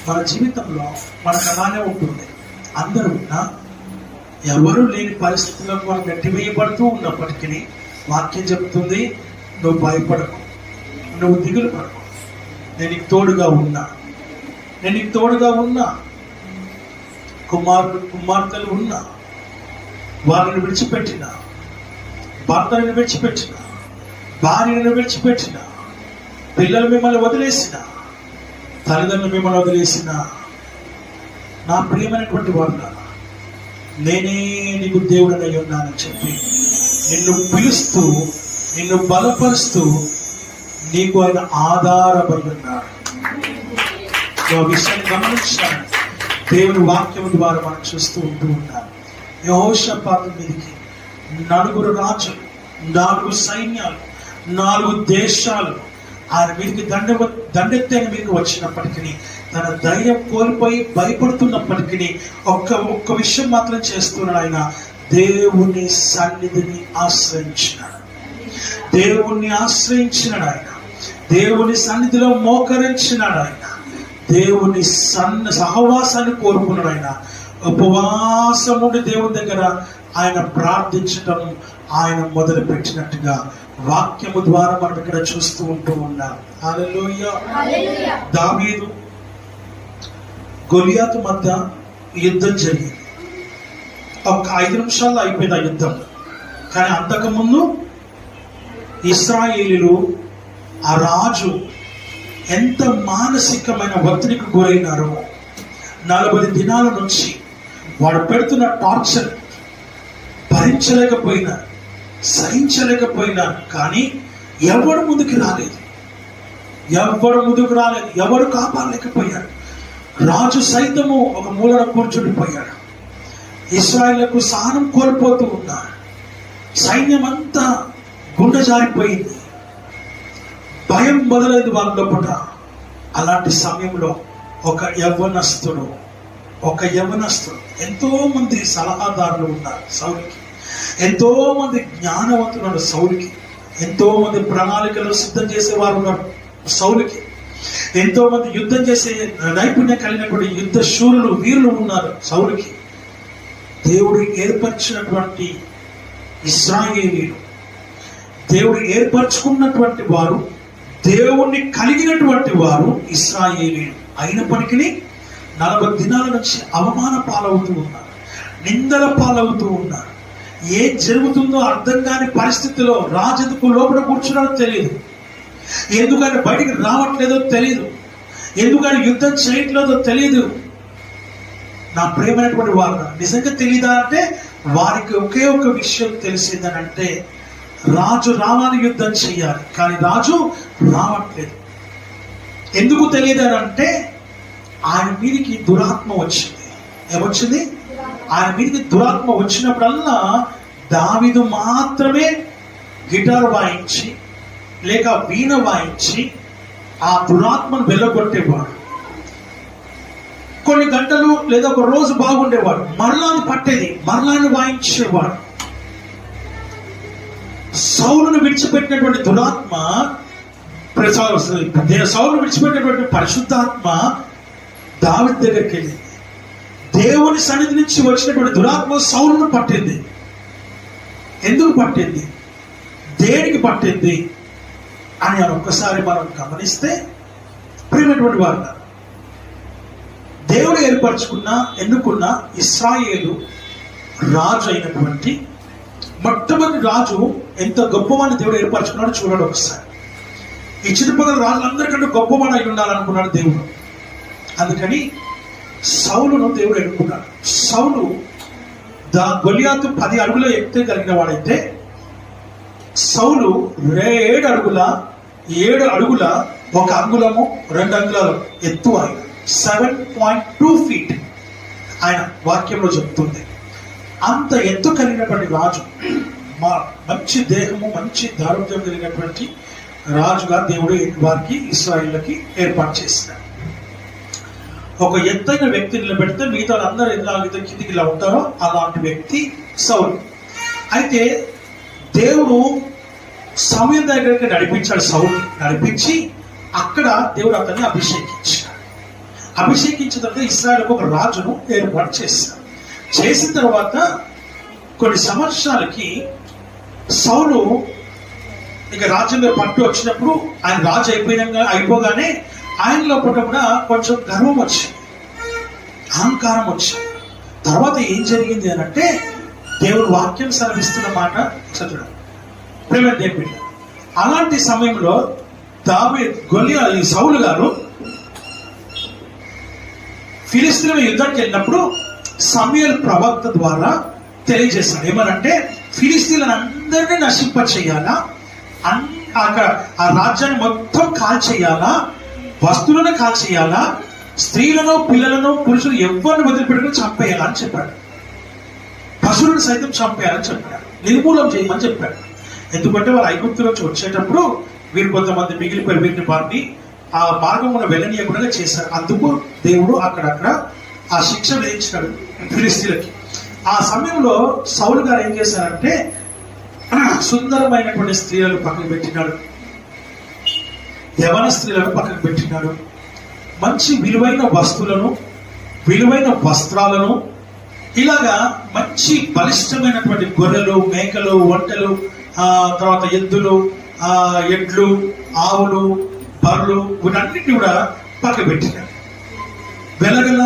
మన జీవితంలో మనకు అలానే ఉంటుంది. అందరూ ఉన్నా, ఎవరు లేని పరిస్థితులకు మనం నెట్టివేయబడుతూ ఉన్నప్పటికీ వాక్యం చెప్తుంది, నువ్వు భయపడకు, నువ్వు దిగులు పడకు, నేను నీకు తోడుగా ఉన్నా. నేను నీకు తోడుగా ఉన్నా. కుమార్తెలు ఉన్నా, వారిని విడిచిపెట్టిన, భర్తలను విడిచిపెట్టిన, భార్యను విడిచిపెట్టిన, పిల్లలు మిమ్మల్ని వదిలేసిన, తల్లిదండ్రులు మిమ్మల్ని వదిలేసిన, నా ప్రియమైనటువంటి వాళ్ళ, నేనే నీకు దేవుడనై ఉన్నానని చెప్పి నిన్ను పిలుస్తూ, నిన్ను బలపరుస్తూ నీకు ఆయన ఆధారపడి ఉన్నాడు. ఆ విషయాన్ని గమనించాను. దేవుని వాక్యం ద్వారా మనం చూస్తూ ఉంటూ ఉంటాం. యెహోషాపాతు మీదకి 4 రాజులు, 4 సైన్యాలు, 4 దేశాలు ఆయన మీదకి దండెత్తి ఆయన మీదకి వచ్చినప్పటికీ తన ధైర్యం కోల్పోయి భయపడుతున్నప్పటికీ ఒక్క విషయం మాత్రం చేస్తున్నాడు. ఆయన దేవుని సన్నిధిని ఆశ్రయించినాడు. దేవుణ్ణి ఆశ్రయించినాడు. ఆయన దేవుని సన్నిధిలో మోకరించినాడు. ఆయన దేవుని సహవాసాన్ని కోరుకున్నాడు. ఆయన ఉపవాసముండి దేవుని దగ్గర ఆయన ప్రార్థించటం ఆయన మొదలు పెట్టినట్టుగా వాక్యము ద్వారా మనం ఇక్కడ చూస్తూ ఉంటూ ఉన్నాం. హల్లెలూయా. దావీదు గొలియాతు మధ్య యుద్ధం జరిగింది. ఒక 5 నిమిషాల్లో అయిపోయింది ఆ యుద్ధం. కానీ అంతకుముందు ఇశ్రాయేలీలు, ఆ రాజు ఎంత మానసికమైన ఒత్తిడికి గురైనారో, 40 దినాల నుంచి వాడు పెడుతున్న టార్చర్ భరించలేకపోయినా, సహించలేకపోయినా, కానీ ఎవడు ముందుకు రాలేదు, ఎవరు కాపాడలేకపోయాడు. రాజు సైతము ఒక మూలన కూర్చుండిపోయాడు. ఇశ్రాయేలుకు సహనం కోల్పోతూ ఉన్నారు. సైన్యం అంతా గుండె జారిపోయింది. భయం మొదలైంది వాళ్ళ లోపల. అలాంటి సమయంలో ఒక యవ్వనస్తుడు, ఎంతో మంది సలహాదారులు ఉన్నారు సౌలుకి, ఎంతో మంది జ్ఞానవంతులు ఉన్నారు సౌలుకి, ఎంతో మంది ప్రణాళికలు సిద్ధం చేసేవారు ఉన్నారు సౌలుకి, ఎంతో మంది యుద్ధం చేసే నైపుణ్యం కలిగినటువంటి యుద్ధ శూరులు, వీరులు ఉన్నారు సౌలుకి. దేవుడు ఏర్పరిచినటువంటి ఇశ్రాయేలీయులు, దేవుడు ఏర్పరచుకున్నటువంటి వారు, దేవుణ్ణి కలిగినటువంటి వారు ఇశ్రాయేలీయులు అయినప్పటికీ 40 దినాల నుంచి అవమాన పాలవుతూ ఉన్నారు, నిందల పాలవుతూ ఉన్నారు. ఏం జరుగుతుందో అర్థం కాని పరిస్థితిలో రాజు ఎందుకు లోపల కూర్చున్నాడో తెలియదు, ఎందుకని బయటికి రావట్లేదో తెలియదు, ఎందుకని యుద్ధం చేయట్లేదో తెలియదు. నా ప్రేమైనటువంటి వారు నిజంగా తెలీదా అంటే, వారికి ఒకే ఒక విషయం తెలిసిందని అంటే, రాజు రావాలి, యుద్ధం చేయాలి, కానీ రాజు రావట్లేదు. ఎందుకు తెలియదు అంటే, ఆయన మీదికి దురాత్మ వచ్చింది. ఏమొచ్చింది? ఆయన మీదికి దురాత్మ వచ్చినప్పుడల్లా దావీదు మాత్రమే గిటార్ వాయించి లేక వీణ వాయించి ఆ దురాత్మను వెళ్ళగొట్టేవాడు. కొన్ని గంటలు లేదా ఒక రోజు బాగుండేవాడు, మరలాను పట్టేది, మరలాను వాయించేవాడు. సౌలును విడిచిపెట్టినటువంటి దురాత్మ, సౌలును విడిచిపెట్టినటువంటి పరిశుద్ధాత్మ దావీదు దగ్గరికి వెళ్ళింది. దేవుని సన్నిధి నుంచి వచ్చినటువంటి దురాత్మ సౌలును పట్టింది. ఎందుకు పట్టింది, దేనికి పట్టింది అని ఒక్కసారి మనం గమనిస్తే, ప్రియమైనటువంటి వారు, దేవుడు ఏర్పరచుకున్న ఎన్నుకున్న ఇశ్రాయేలు రాజు అయినటువంటి మొట్టమొదటి రాజు ఎంత గొప్పవాడిని దేవుడు ఏర్పరచుకున్నాడో చూడండి ఒకసారి. ఈ చుట్టుపక్కల రాజులందరికంటే గొప్పవాడు అయి ఉండాలనుకున్నాడు దేవుడు. అందుకని సౌలును దేవుడు ఎన్నుకున్నాడు. సౌలు గొలియాతు 10 అడుగుల ఎత్తు కలిగిన వాడైతే, సౌలు 7 అడుగుల 1 అంగుళము 2 అంగుళాలు ఎత్తు ఆయన 7.2 feet ఆయన వాక్యంలో చెప్తుంది. అంత ఎత్తు కలిగినటువంటి రాజు, మంచి దేహము మంచి దారుణ్యం కలిగినటువంటి రాజుగా దేవుడు వారికి ఇశ్రాయేలుకి ఏర్పాటు చేసినాడు. ఒక ఎత్తైన వ్యక్తి నిలబెడితే మిగతా అందరూ ఎలా కిందికి ఇలా ఉంటారో అలాంటి వ్యక్తి సౌలు. అయితే దేవుడు సమయం దగ్గరికి నడిపించాడు. సౌలు నడిపించి అక్కడ దేవుడు అతన్ని అభిషేకించాడు. అభిషేకించిన తర్వాత ఇశ్రాయేలుకు ఒక రాజును ఏర్పాటు చేశాడు. చేసిన తర్వాత కొన్ని సంవత్సరాలకి సౌలు ఇక రాజ్యంలో పట్టు వచ్చినప్పుడు, ఆయన రాజు అయిపోగానే ఆయన లోపల కూడా కొంచెం గర్వం వచ్చింది, అహంకారం వచ్చింది. తర్వాత ఏం జరిగింది అని అంటే, దేవుడు వాక్యం సెలవిస్తున్న మాట చదువు. ప్రేమ దేవుడు, అలాంటి సమయంలో ఈ సౌలు గారు ఫిలిస్తీన్ల యుద్ధానికి వెళ్ళినప్పుడు సమూయేలు ప్రవక్త ద్వారా తెలియజేస్తాడు. ఏమనంటే, ఫిలిస్తీన్లను అందరినీ నశింప చేయాలా, ఆ రాజ్యాన్ని మొత్తం కాల్చేయాలా, వస్తువులను కాల్చేయాలా, స్త్రీలను పిల్లలను పురుషులు ఎవరిని వదిలిపెట్టుకుని చంపేయాలా అని చెప్పాడు. పశువులను సైతం చంపేయాలని చెప్పాడు, నిర్మూలం చేయమని చెప్పాడు. ఎందుకంటే వారు ఐగుప్తు నుంచి వచ్చేటప్పుడు వీరు కొంతమంది మిగిలిపోయి వీరిని వారిని ఆ మార్గమున వెళ్ళనీయకుండా చేశారు. అందుకు దేవుడు అక్కడక్కడ ఆ శిక్ష విధించినాడు ఫిలిస్తీన్లకి. ఆ సమయంలో సౌలు గారు ఏం చేశారంటే, సుందరమైనటువంటి స్త్రీలను పక్కకు పెట్టినాడు, యవన స్త్రీలను పక్కకు పెట్టినాడు, మంచి విలువైన వస్తువులను, విలువైన వస్త్రాలను, ఇలాగా మంచి బలిష్టమైనటువంటి గొర్రెలు, మేకలు, ఒంటెలు, తర్వాత ఎద్దులు, ఎడ్లు, ఆవులు, బర్రెలు, వీటన్నిటిని కూడా పక్కకు పెట్టినాడు. వెలగల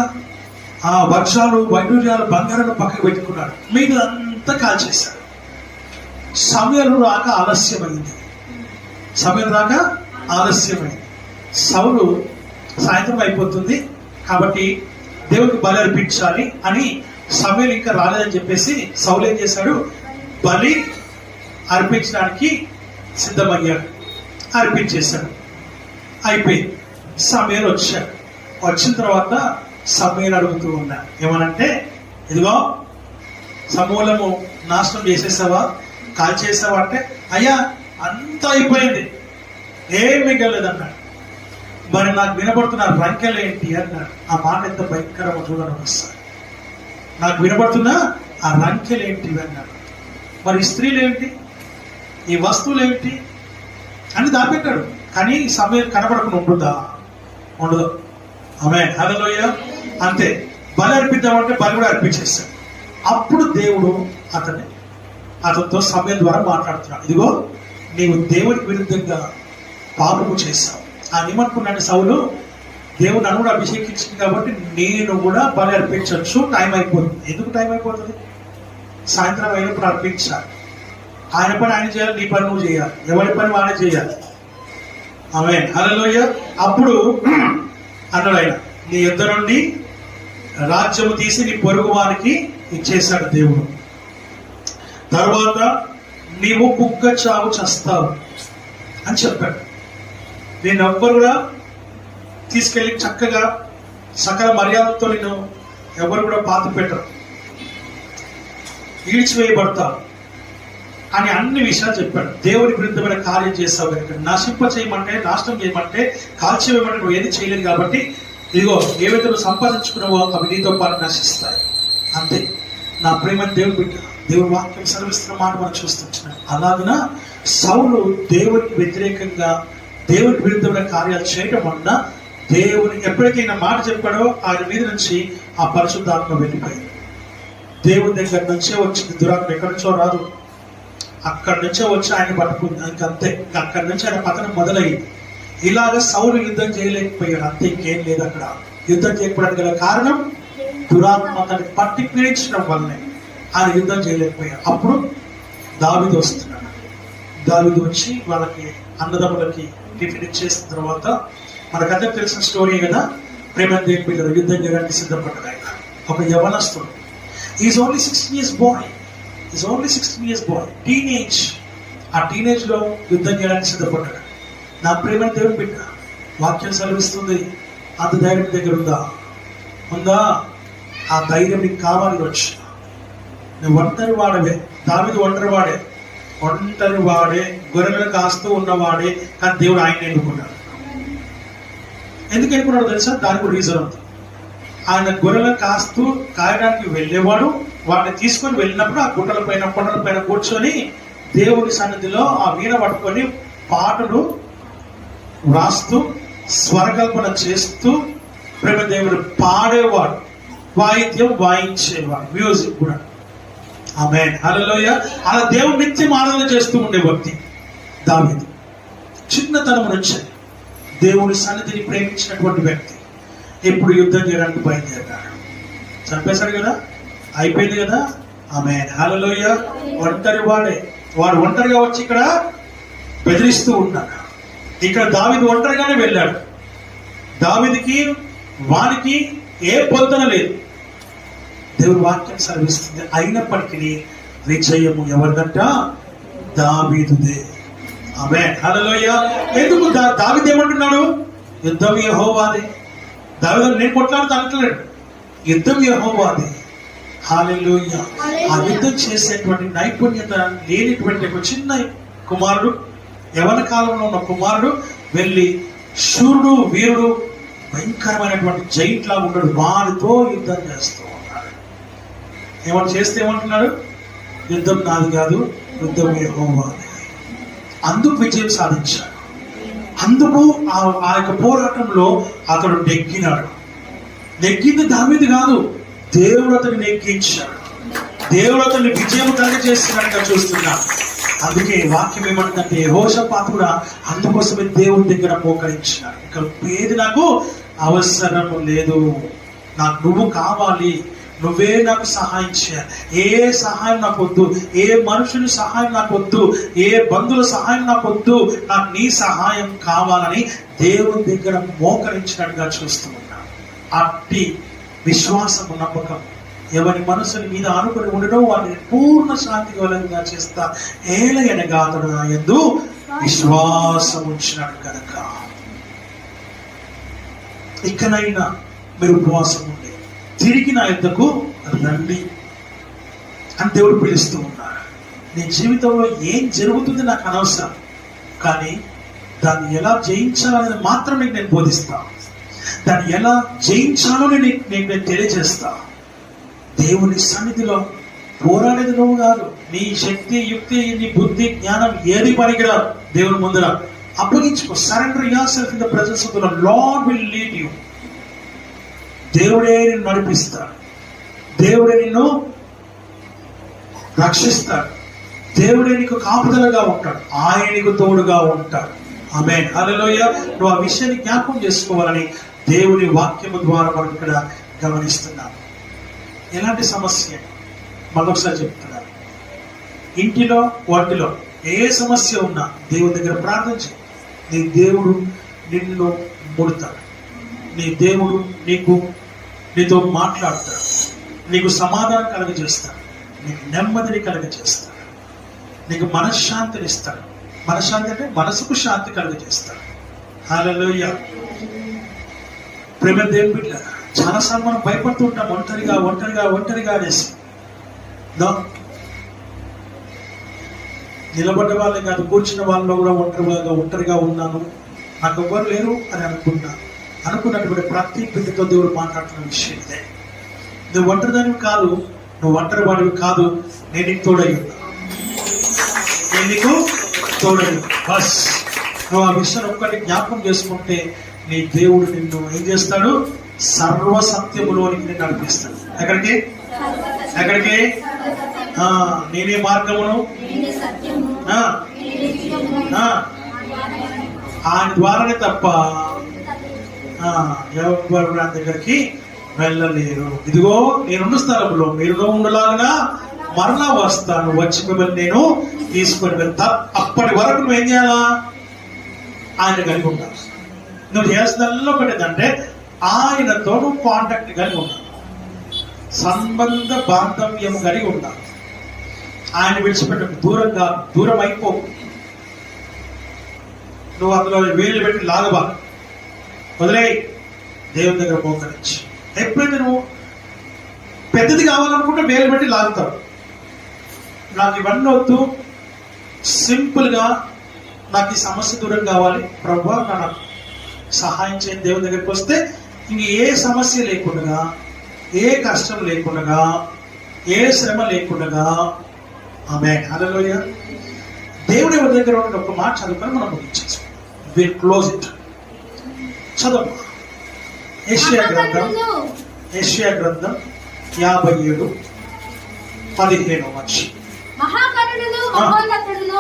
వర్షాలు, వైడూర్యాలు, బంగారాలు పక్కకు పెట్టుకున్నాడు. మీద అంతా కాల్చేశాడు. సమయం రాక ఆలస్యమైంది. సౌలు సాయంత్రం అయిపోతుంది కాబట్టి దేవుడికి బలి అర్పించాలి అని సమయం ఇంకా రాలేదని చెప్పేసి సౌలు ఏం చేశాడు, బలి అర్పించడానికి సిద్ధమయ్యాడు. అర్పించేశాడు. అయిపోయింది. సమయం వచ్చాడు. వచ్చిన తర్వాత సమయం అడుగుతూ ఉన్నా, ఏమనంటే, ఇదిగో సమూలము నాశనం చేసేసావా, కాల్ చేసావా అంటే, అయ్యా అంతా అయిపోయింది, ఏం మిగలలేదన్నాడు. మరి నాకు వినబడుతున్న రంకెలు ఏంటి అన్నాడు. ఆ మాట ఎంత భయంకరమో చూడండి ఒకసారి. నాకు వినబడుతున్న ఆ రంకెలు ఏంటి అన్నాడు. మరి స్త్రీలు ఏంటి, ఈ వస్తువులు ఏంటి అని దాపెట్టాడు. కానీ సమయం కనబడకుండా ఉండదు. ఆమేన్, హల్లెలూయా. అంతే, బలి అర్పిద్దామంటే బలి కూడా అర్పించేస్తాడు. అప్పుడు దేవుడు అతనితో సమయం ద్వారా మాట్లాడుతున్నాడు. ఇదిగో నీవు దేవునికి విరుద్ధంగా పాపము చేస్తావు అని ఏమనుకున్నాడు సౌలు, దేవుడు నన్ను కూడా అభిషేకించింది కాబట్టి నేను కూడా బలి అర్పించవచ్చు. టైం అయిపోతుంది. ఎందుకు టైం అయిపోతుంది? సాయంత్రం అయినప్పుడు అర్పించాలి. ఆయన పని ఆయన చేయాలి, నీ పని నువ్వు చేయాలి, ఎవరి పని వాడే చేయాలి. ఆమేన్, హల్లెలూయా. అప్పుడు అన్నాడు ఆయన, నీ యుద్ధ నుండి రాజ్యము తీసి నీ పొరుగు వారికి ఇచ్చేశాడు దేవుడు. తర్వాత నీవు కుక్క చావు చస్తావు అని చెప్పాడు. నేను ఎవ్వరు కూడా తీసుకెళ్ళి చక్కగా సకల మర్యాదతో నేను ఎవరు కూడా పాత పెట్టరు, ఈడ్చివేయబడతావు అని అన్ని విషయాలు చెప్పాడు. దేవుని విరుద్ధమైన కార్యం చేస్తావు కనుక నశింప చేయమంటే, నాశనం చేయమంటే, కాల్చివేయమంటే నువ్వు ఏది చేయలేదు కాబట్టి ఇదిగో ఏవైతే నువ్వు సంపాదించుకున్నావో అవి నీతో పాటు నశిస్తాయి. అంతే. నా ప్రేమ దేవుడు బిడ్డ, దేవుని వాక్యం సెలవిస్తున్న మాట మనం చూస్తున్నాం. అలాగన సౌలు దేవునికి వ్యతిరేకంగా దేవునికి విరుద్ధమైన కార్యాలు చేయడం వలన దేవుని ఎప్పుడైతే ఈయన మాట చెప్పాడో ఆయన మీద నుంచి ఆ పరిశుద్ధాత్మ వెళ్ళిపోయింది. దేవుని దగ్గర నుంచే వచ్చింది దురాత్మ, ఎక్కడి నుంచో రాదు, అక్కడి నుంచే వచ్చి ఆయన పట్టుకుంది. ఇంకంతే, అక్కడి నుంచి ఆయన పతనం మొదలయ్యింది. ఇలాగ సౌలు యుద్ధం చేయలేకపోయాడు, అంతే, ఇంకేం లేదు. అక్కడ యుద్ధం చేయకపోవడానికి గల కారణం దురాత్మ అతన్ని పట్టి పీడించడం వల్లనే ఆయన యుద్ధం చేయలేకపోయాడు. అప్పుడు దావీదు వస్తున్నాడు. దావీదు వచ్చి వాళ్ళకి అన్నదమ్ములకి టిఫిన్ ఇచ్చేసిన తర్వాత మనకందరికి తెలిసిన స్టోరీ కదా, ప్రేమ దేవుని పిల్లలు యుద్ధం చేయడానికి సిద్ధపడ్డాడు. ఆయన ఒక యవనస్తుడు, is only 16 years boy, is only 16 years boy, teenage. ఆ టీనేజ్ లో యుద్ధం చేయడానికి సిద్ధపడ్డాడు. నా ప్రేమ దేవుని బిడ్డ, వాక్యం సెలవిస్తుంది, అంత ధైర్యం దగ్గర ఉందా? ఆ ధైర్యం నీకు కావాలి. వచ్చి నువ్వు ఒంటరి వాడవే, దావీదు ఒంటరి వాడే, గొర్రెలను కాస్తూ ఉన్నవాడే, కానీ దేవుడు ఆయన ఎన్నుకున్నాడు. ఎందుకు ఎన్నుకున్నాడు తెలుసా? దానికి రీజన్ ఉంది. ఆయన గొర్రెలను కాయడానికి వెళ్ళేవాడు, వాటిని తీసుకొని వెళ్ళినప్పుడు ఆ కొండల పైన కూర్చొని దేవుని సన్నిధిలో ఆ వీణ పట్టుకొని పాటలు రాస్తూ స్వరకల్పన చేస్తూ ప్రేమ దేవుడు పాడేవాడు, వాయిద్యం వాయించేవాడు, మ్యూజిక్ కూడా. ఆమేన్, హల్లెలూయా. అలా దేవుడు నిత్యం ఆరాధన చేస్తూ ఉండే వ్యక్తి దావీదు. చిన్నతనం నుంచి దేవుని సన్నిధిని ప్రేమించినటువంటి వ్యక్తి. ఇప్పుడు యుద్ధం చేయడానికి బయలుదేరాడు. చంపేశాడు కదా, అయిపోయింది కదా. ఆమేన్, హల్లెలూయా. వాడు ఒంటరిగా వచ్చి ఇక్కడ బెదిరిస్తూ ఉన్నాడు. ఇక్కడ దావీదు ఒంటరిగానే వెళ్ళాడు. దావీదుకి వానికి ఏ పొందన లేదు. దేవుని వాక్యం సెలవిస్తుంది, అయినప్పటికీ విజయము ఎవరిదంట? దావీదుదే. ఆమేన్, హల్లెలూయా. ఎందుకు దావీదు ఏమంటున్నాడు? యుద్ధం యెహోవాదే. దావీదు నేను కొట్లాడుతా అంటలేడు, యుద్ధం యెహోవాదే. హల్లెలూయా. ఆ యుద్ధం చేసేటువంటి నైపుణ్యత లేనిటువంటి ఒక చిన్న కుమారుడు, యవన కాలంలో ఉన్న కుమారుడు వెళ్ళి శూరుడు, వీరుడు, భయంకరమైనటువంటి జైంట్ లా ఉన్నాడు, వారితో యుద్ధం చేస్తూ ఉన్నాడు. ఏమంటున్నాడు? యుద్ధం నాది కాదు, యుద్ధం యెహోవాదే. అందుకు విజయం సాధించాడు. అందుకు ఆ యొక్క పోరాటంలో అతడు నెగ్గినాడు. నెగ్గింది దావీదు కాదు, దేవుడు అతన్ని నెగ్గించాడు. దేవుడు అతన్ని విజయం కలుగజేస్తున్నట్టుగా చూస్తున్నాడు. అందుకే వాక్యం ఏమంటుందంటే, యెహోషాపాతు కూడా అందుకోసమే దేవుని దగ్గర మోకరించినాడు. ఇంకా ఏది నాకు అవసరము లేదు, నాకు నువ్వు కావాలి, నువ్వే నాకు సహాయం చేయాలి. ఏ సహాయం నాకు వద్దు, ఏ మనుషుని సహాయం నాకు వద్దు, ఏ బంధువుల సహాయం నాకు వద్దు, నాకు నీ సహాయం కావాలని దేవుని దగ్గర మోకరించినట్టుగా చూస్తూ ఉన్నాడు. అట్టి విశ్వాసము, నమ్మకం ఎవరి మనసుని మీద ఆనుకుని ఉండడం వారిని పూర్ణ శాంతి కలుగుగా చేస్తా. ఏలయనగా అతడు నా యందు విశ్వాసం ఉంచినాడు కనుక ఇకనైనా మీరు ఉపవాసం ఉండి తిరిగి నా యుద్ధకు రండి అని దేవుడు పిలుస్తూ ఉన్నాడు. నీ జీవితంలో ఏం జరుగుతుంది నాకు అనవసరం, కానీ దాన్ని ఎలా జయించాలనేది మాత్రం నీకు నేను బోధిస్తాను. దాన్ని ఎలా జయించాలో నేను తెలియజేస్తా. దేవుని సన్నిధిలో పోరాడేది నువ్వు కాదు, నీ శక్తి, యుక్తి, నీ బుద్ధి, జ్ఞానం ఏది పనికిరాదు. దేవుని ముందర అప్పగించుకో. Surrender yourself in the presence of the Lord. Lord will lead you. దేవుడే నిన్ను నడిపిస్తాడు, దేవుడే నిన్ను రక్షిస్తాడు, దేవుడే నీకు కాపుదలగా ఉంటాడు, ఆయన నీకు తోడుగా ఉంటాడు. ఆమేన్, హల్లెలూయా. నువ్వు ఆ విషయాన్ని జ్ఞాపకం చేసుకోవాలని దేవుని వాక్యము ద్వారా మనం ఇక్కడ గమనిస్తున్నాం. ఎలాంటి సమస్య మరొకసారి చెప్తున్నాను, ఇంటిలో వాటిలో ఏ సమస్య ఉన్నా దేవుని దగ్గర ప్రార్థించి, నీ దేవుడు నిన్ను ముడతాడు, నీ దేవుడు నీతో మాట్లాడతాడు, నీకు సమాధానం కలుగజేస్తాడు, నీకు నెమ్మదిని కలుగజేస్తాడు, నీకు మనశ్శాంతిని ఇస్తాడు. మనశ్శాంతి అంటే మనసుకు శాంతి కలుగజేస్తాడు. హల్లెలూయా. ప్రేమ దేవుని బిడ్డ, చాలాసార్లు మనం భయపడుతూ ఉంటాం, ఒంటరిగా అనేసి. నిలబడ్డ వాళ్ళే కాదు, కూర్చున్న వాళ్ళలో కూడా ఒంటరిగా ఉన్నాను, నాకు ఎవ్వరు లేరు అని అనుకున్నటువంటి ప్రతి బిడ్డతో దేవుడు మాట్లాడుతున్న విషయం ఇదే. నువ్వు ఒంటరిదానివి కాదు, నువ్వు ఒంటరి వాడివి కాదు, నేను నీకు తోడై ఉన్నా, నేను నీకు తోడై ఉన్నా. బస్ నువ్వు ఆ విషయాన్ని ఒక్కటి జ్ఞాపకం చేసుకుంటే నీ దేవుడు నిన్ను ఏం చేస్తాడు? సర్వ సత్యములోనికి నిన్ను నడిపిస్తాడు. ఎక్కడికి? ఎక్కడికి? నేనే మార్గమును, ఆయన ద్వారానే తప్ప ఎవరు నా దగ్గరికి వెళ్ళలేరు. ఇదిగో నేనున్న స్థలంలో మీరు ఉండలాగా మరలా వస్తాను, వచ్చి మిమ్మల్ని నేను తీసుకొని వెళ్తా. అప్పటి వరకు నువ్వు ఏం చేయాలా? ఆయన కలిగి ఉంటావు. నువ్వు చేస్తున్న ఒకటి ఏంటంటే ఆయనతో నువ్వు కాంటాక్ట్ కలిగి ఉంటావు, సంబంధ బాంధవ్యం కలిగి ఉంటావు. ఆయన విడిచిపెట్టకు, దూరం అయిపో. నువ్వు అందులో వేలు పెట్టి లాగబా, వదిలే, దేవుని దగ్గర మోకరించి. ఎప్పుడైతే నువ్వు పెద్దది కావాలనుకుంటే వేలు పెట్టి లాగుతావు. నాకు ఇవన్నీ వద్దు, సింపుల్గా నాకు ఈ సమస్య దూరం కావాలి ప్రభువా, నాకు సహాయం చేయని దేవుని దగ్గరికి వస్తే ఇంక ఏ సమస్య లేకుండా, ఏ కష్టం లేకుండా, ఏ శ్రమ లేకుండా. ఆమేన్, హల్లెలూయా. దేవుడి ఎవరి దగ్గర ఉన్న ఒక మాట చదువుకొని మనం ముగించేసి విల్ క్లోజ్ ఇట్. చదువు యెషయా గ్రంథం 57:17. మహాకరుడును మహోన్నతుడును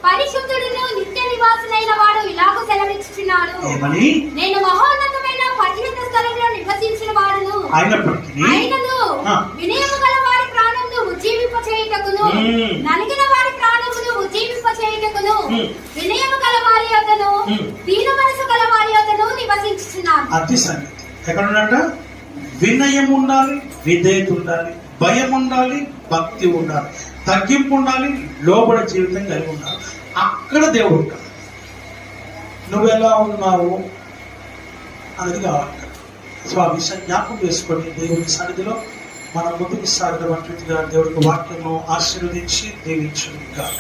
పరిశుద్ధుడును నిత్య నివాసులైన వాడు ఇలాగూ సెలవిస్తున్నాడు. ఏమని? నేను మహోన్నతమైన పరిశుద్ధ స్థలంలో నివసించిన వాడును, ఆయనను వినయము గల వారి ప్రాణమును ఉజ్జీవింపచేయుటకును, నలిగిన వారి ప్రాణమును ఉజ్జీవింపచేయుటకును, వినయము గల వారి యొద్దను దీన మనసు గల వారి యొద్దను నివసించుచున్నాను. అది సంగతి. ఎక్కడ ఉన్నట? వినయం ఉండాలి, విధేయత ఉండాలి, భయం ఉండాలి, భక్తి ఉండాలి, తగ్గింపు ఉండాలి, లోబడి జీవితం కలిగి ఉండాలి. అక్కడ దేవుడు ఉంటాడు. నువ్వు ఎలా ఉన్నావు అనేది కావాలి. సో ఆ విషయం జ్ఞాపకం చేసుకొని దేవుని సన్నిధిలో మనం ముందుకు సాగడం రీతిగా దేవుడికి వాక్యము ఆశీర్వదించి దీవించును గాక.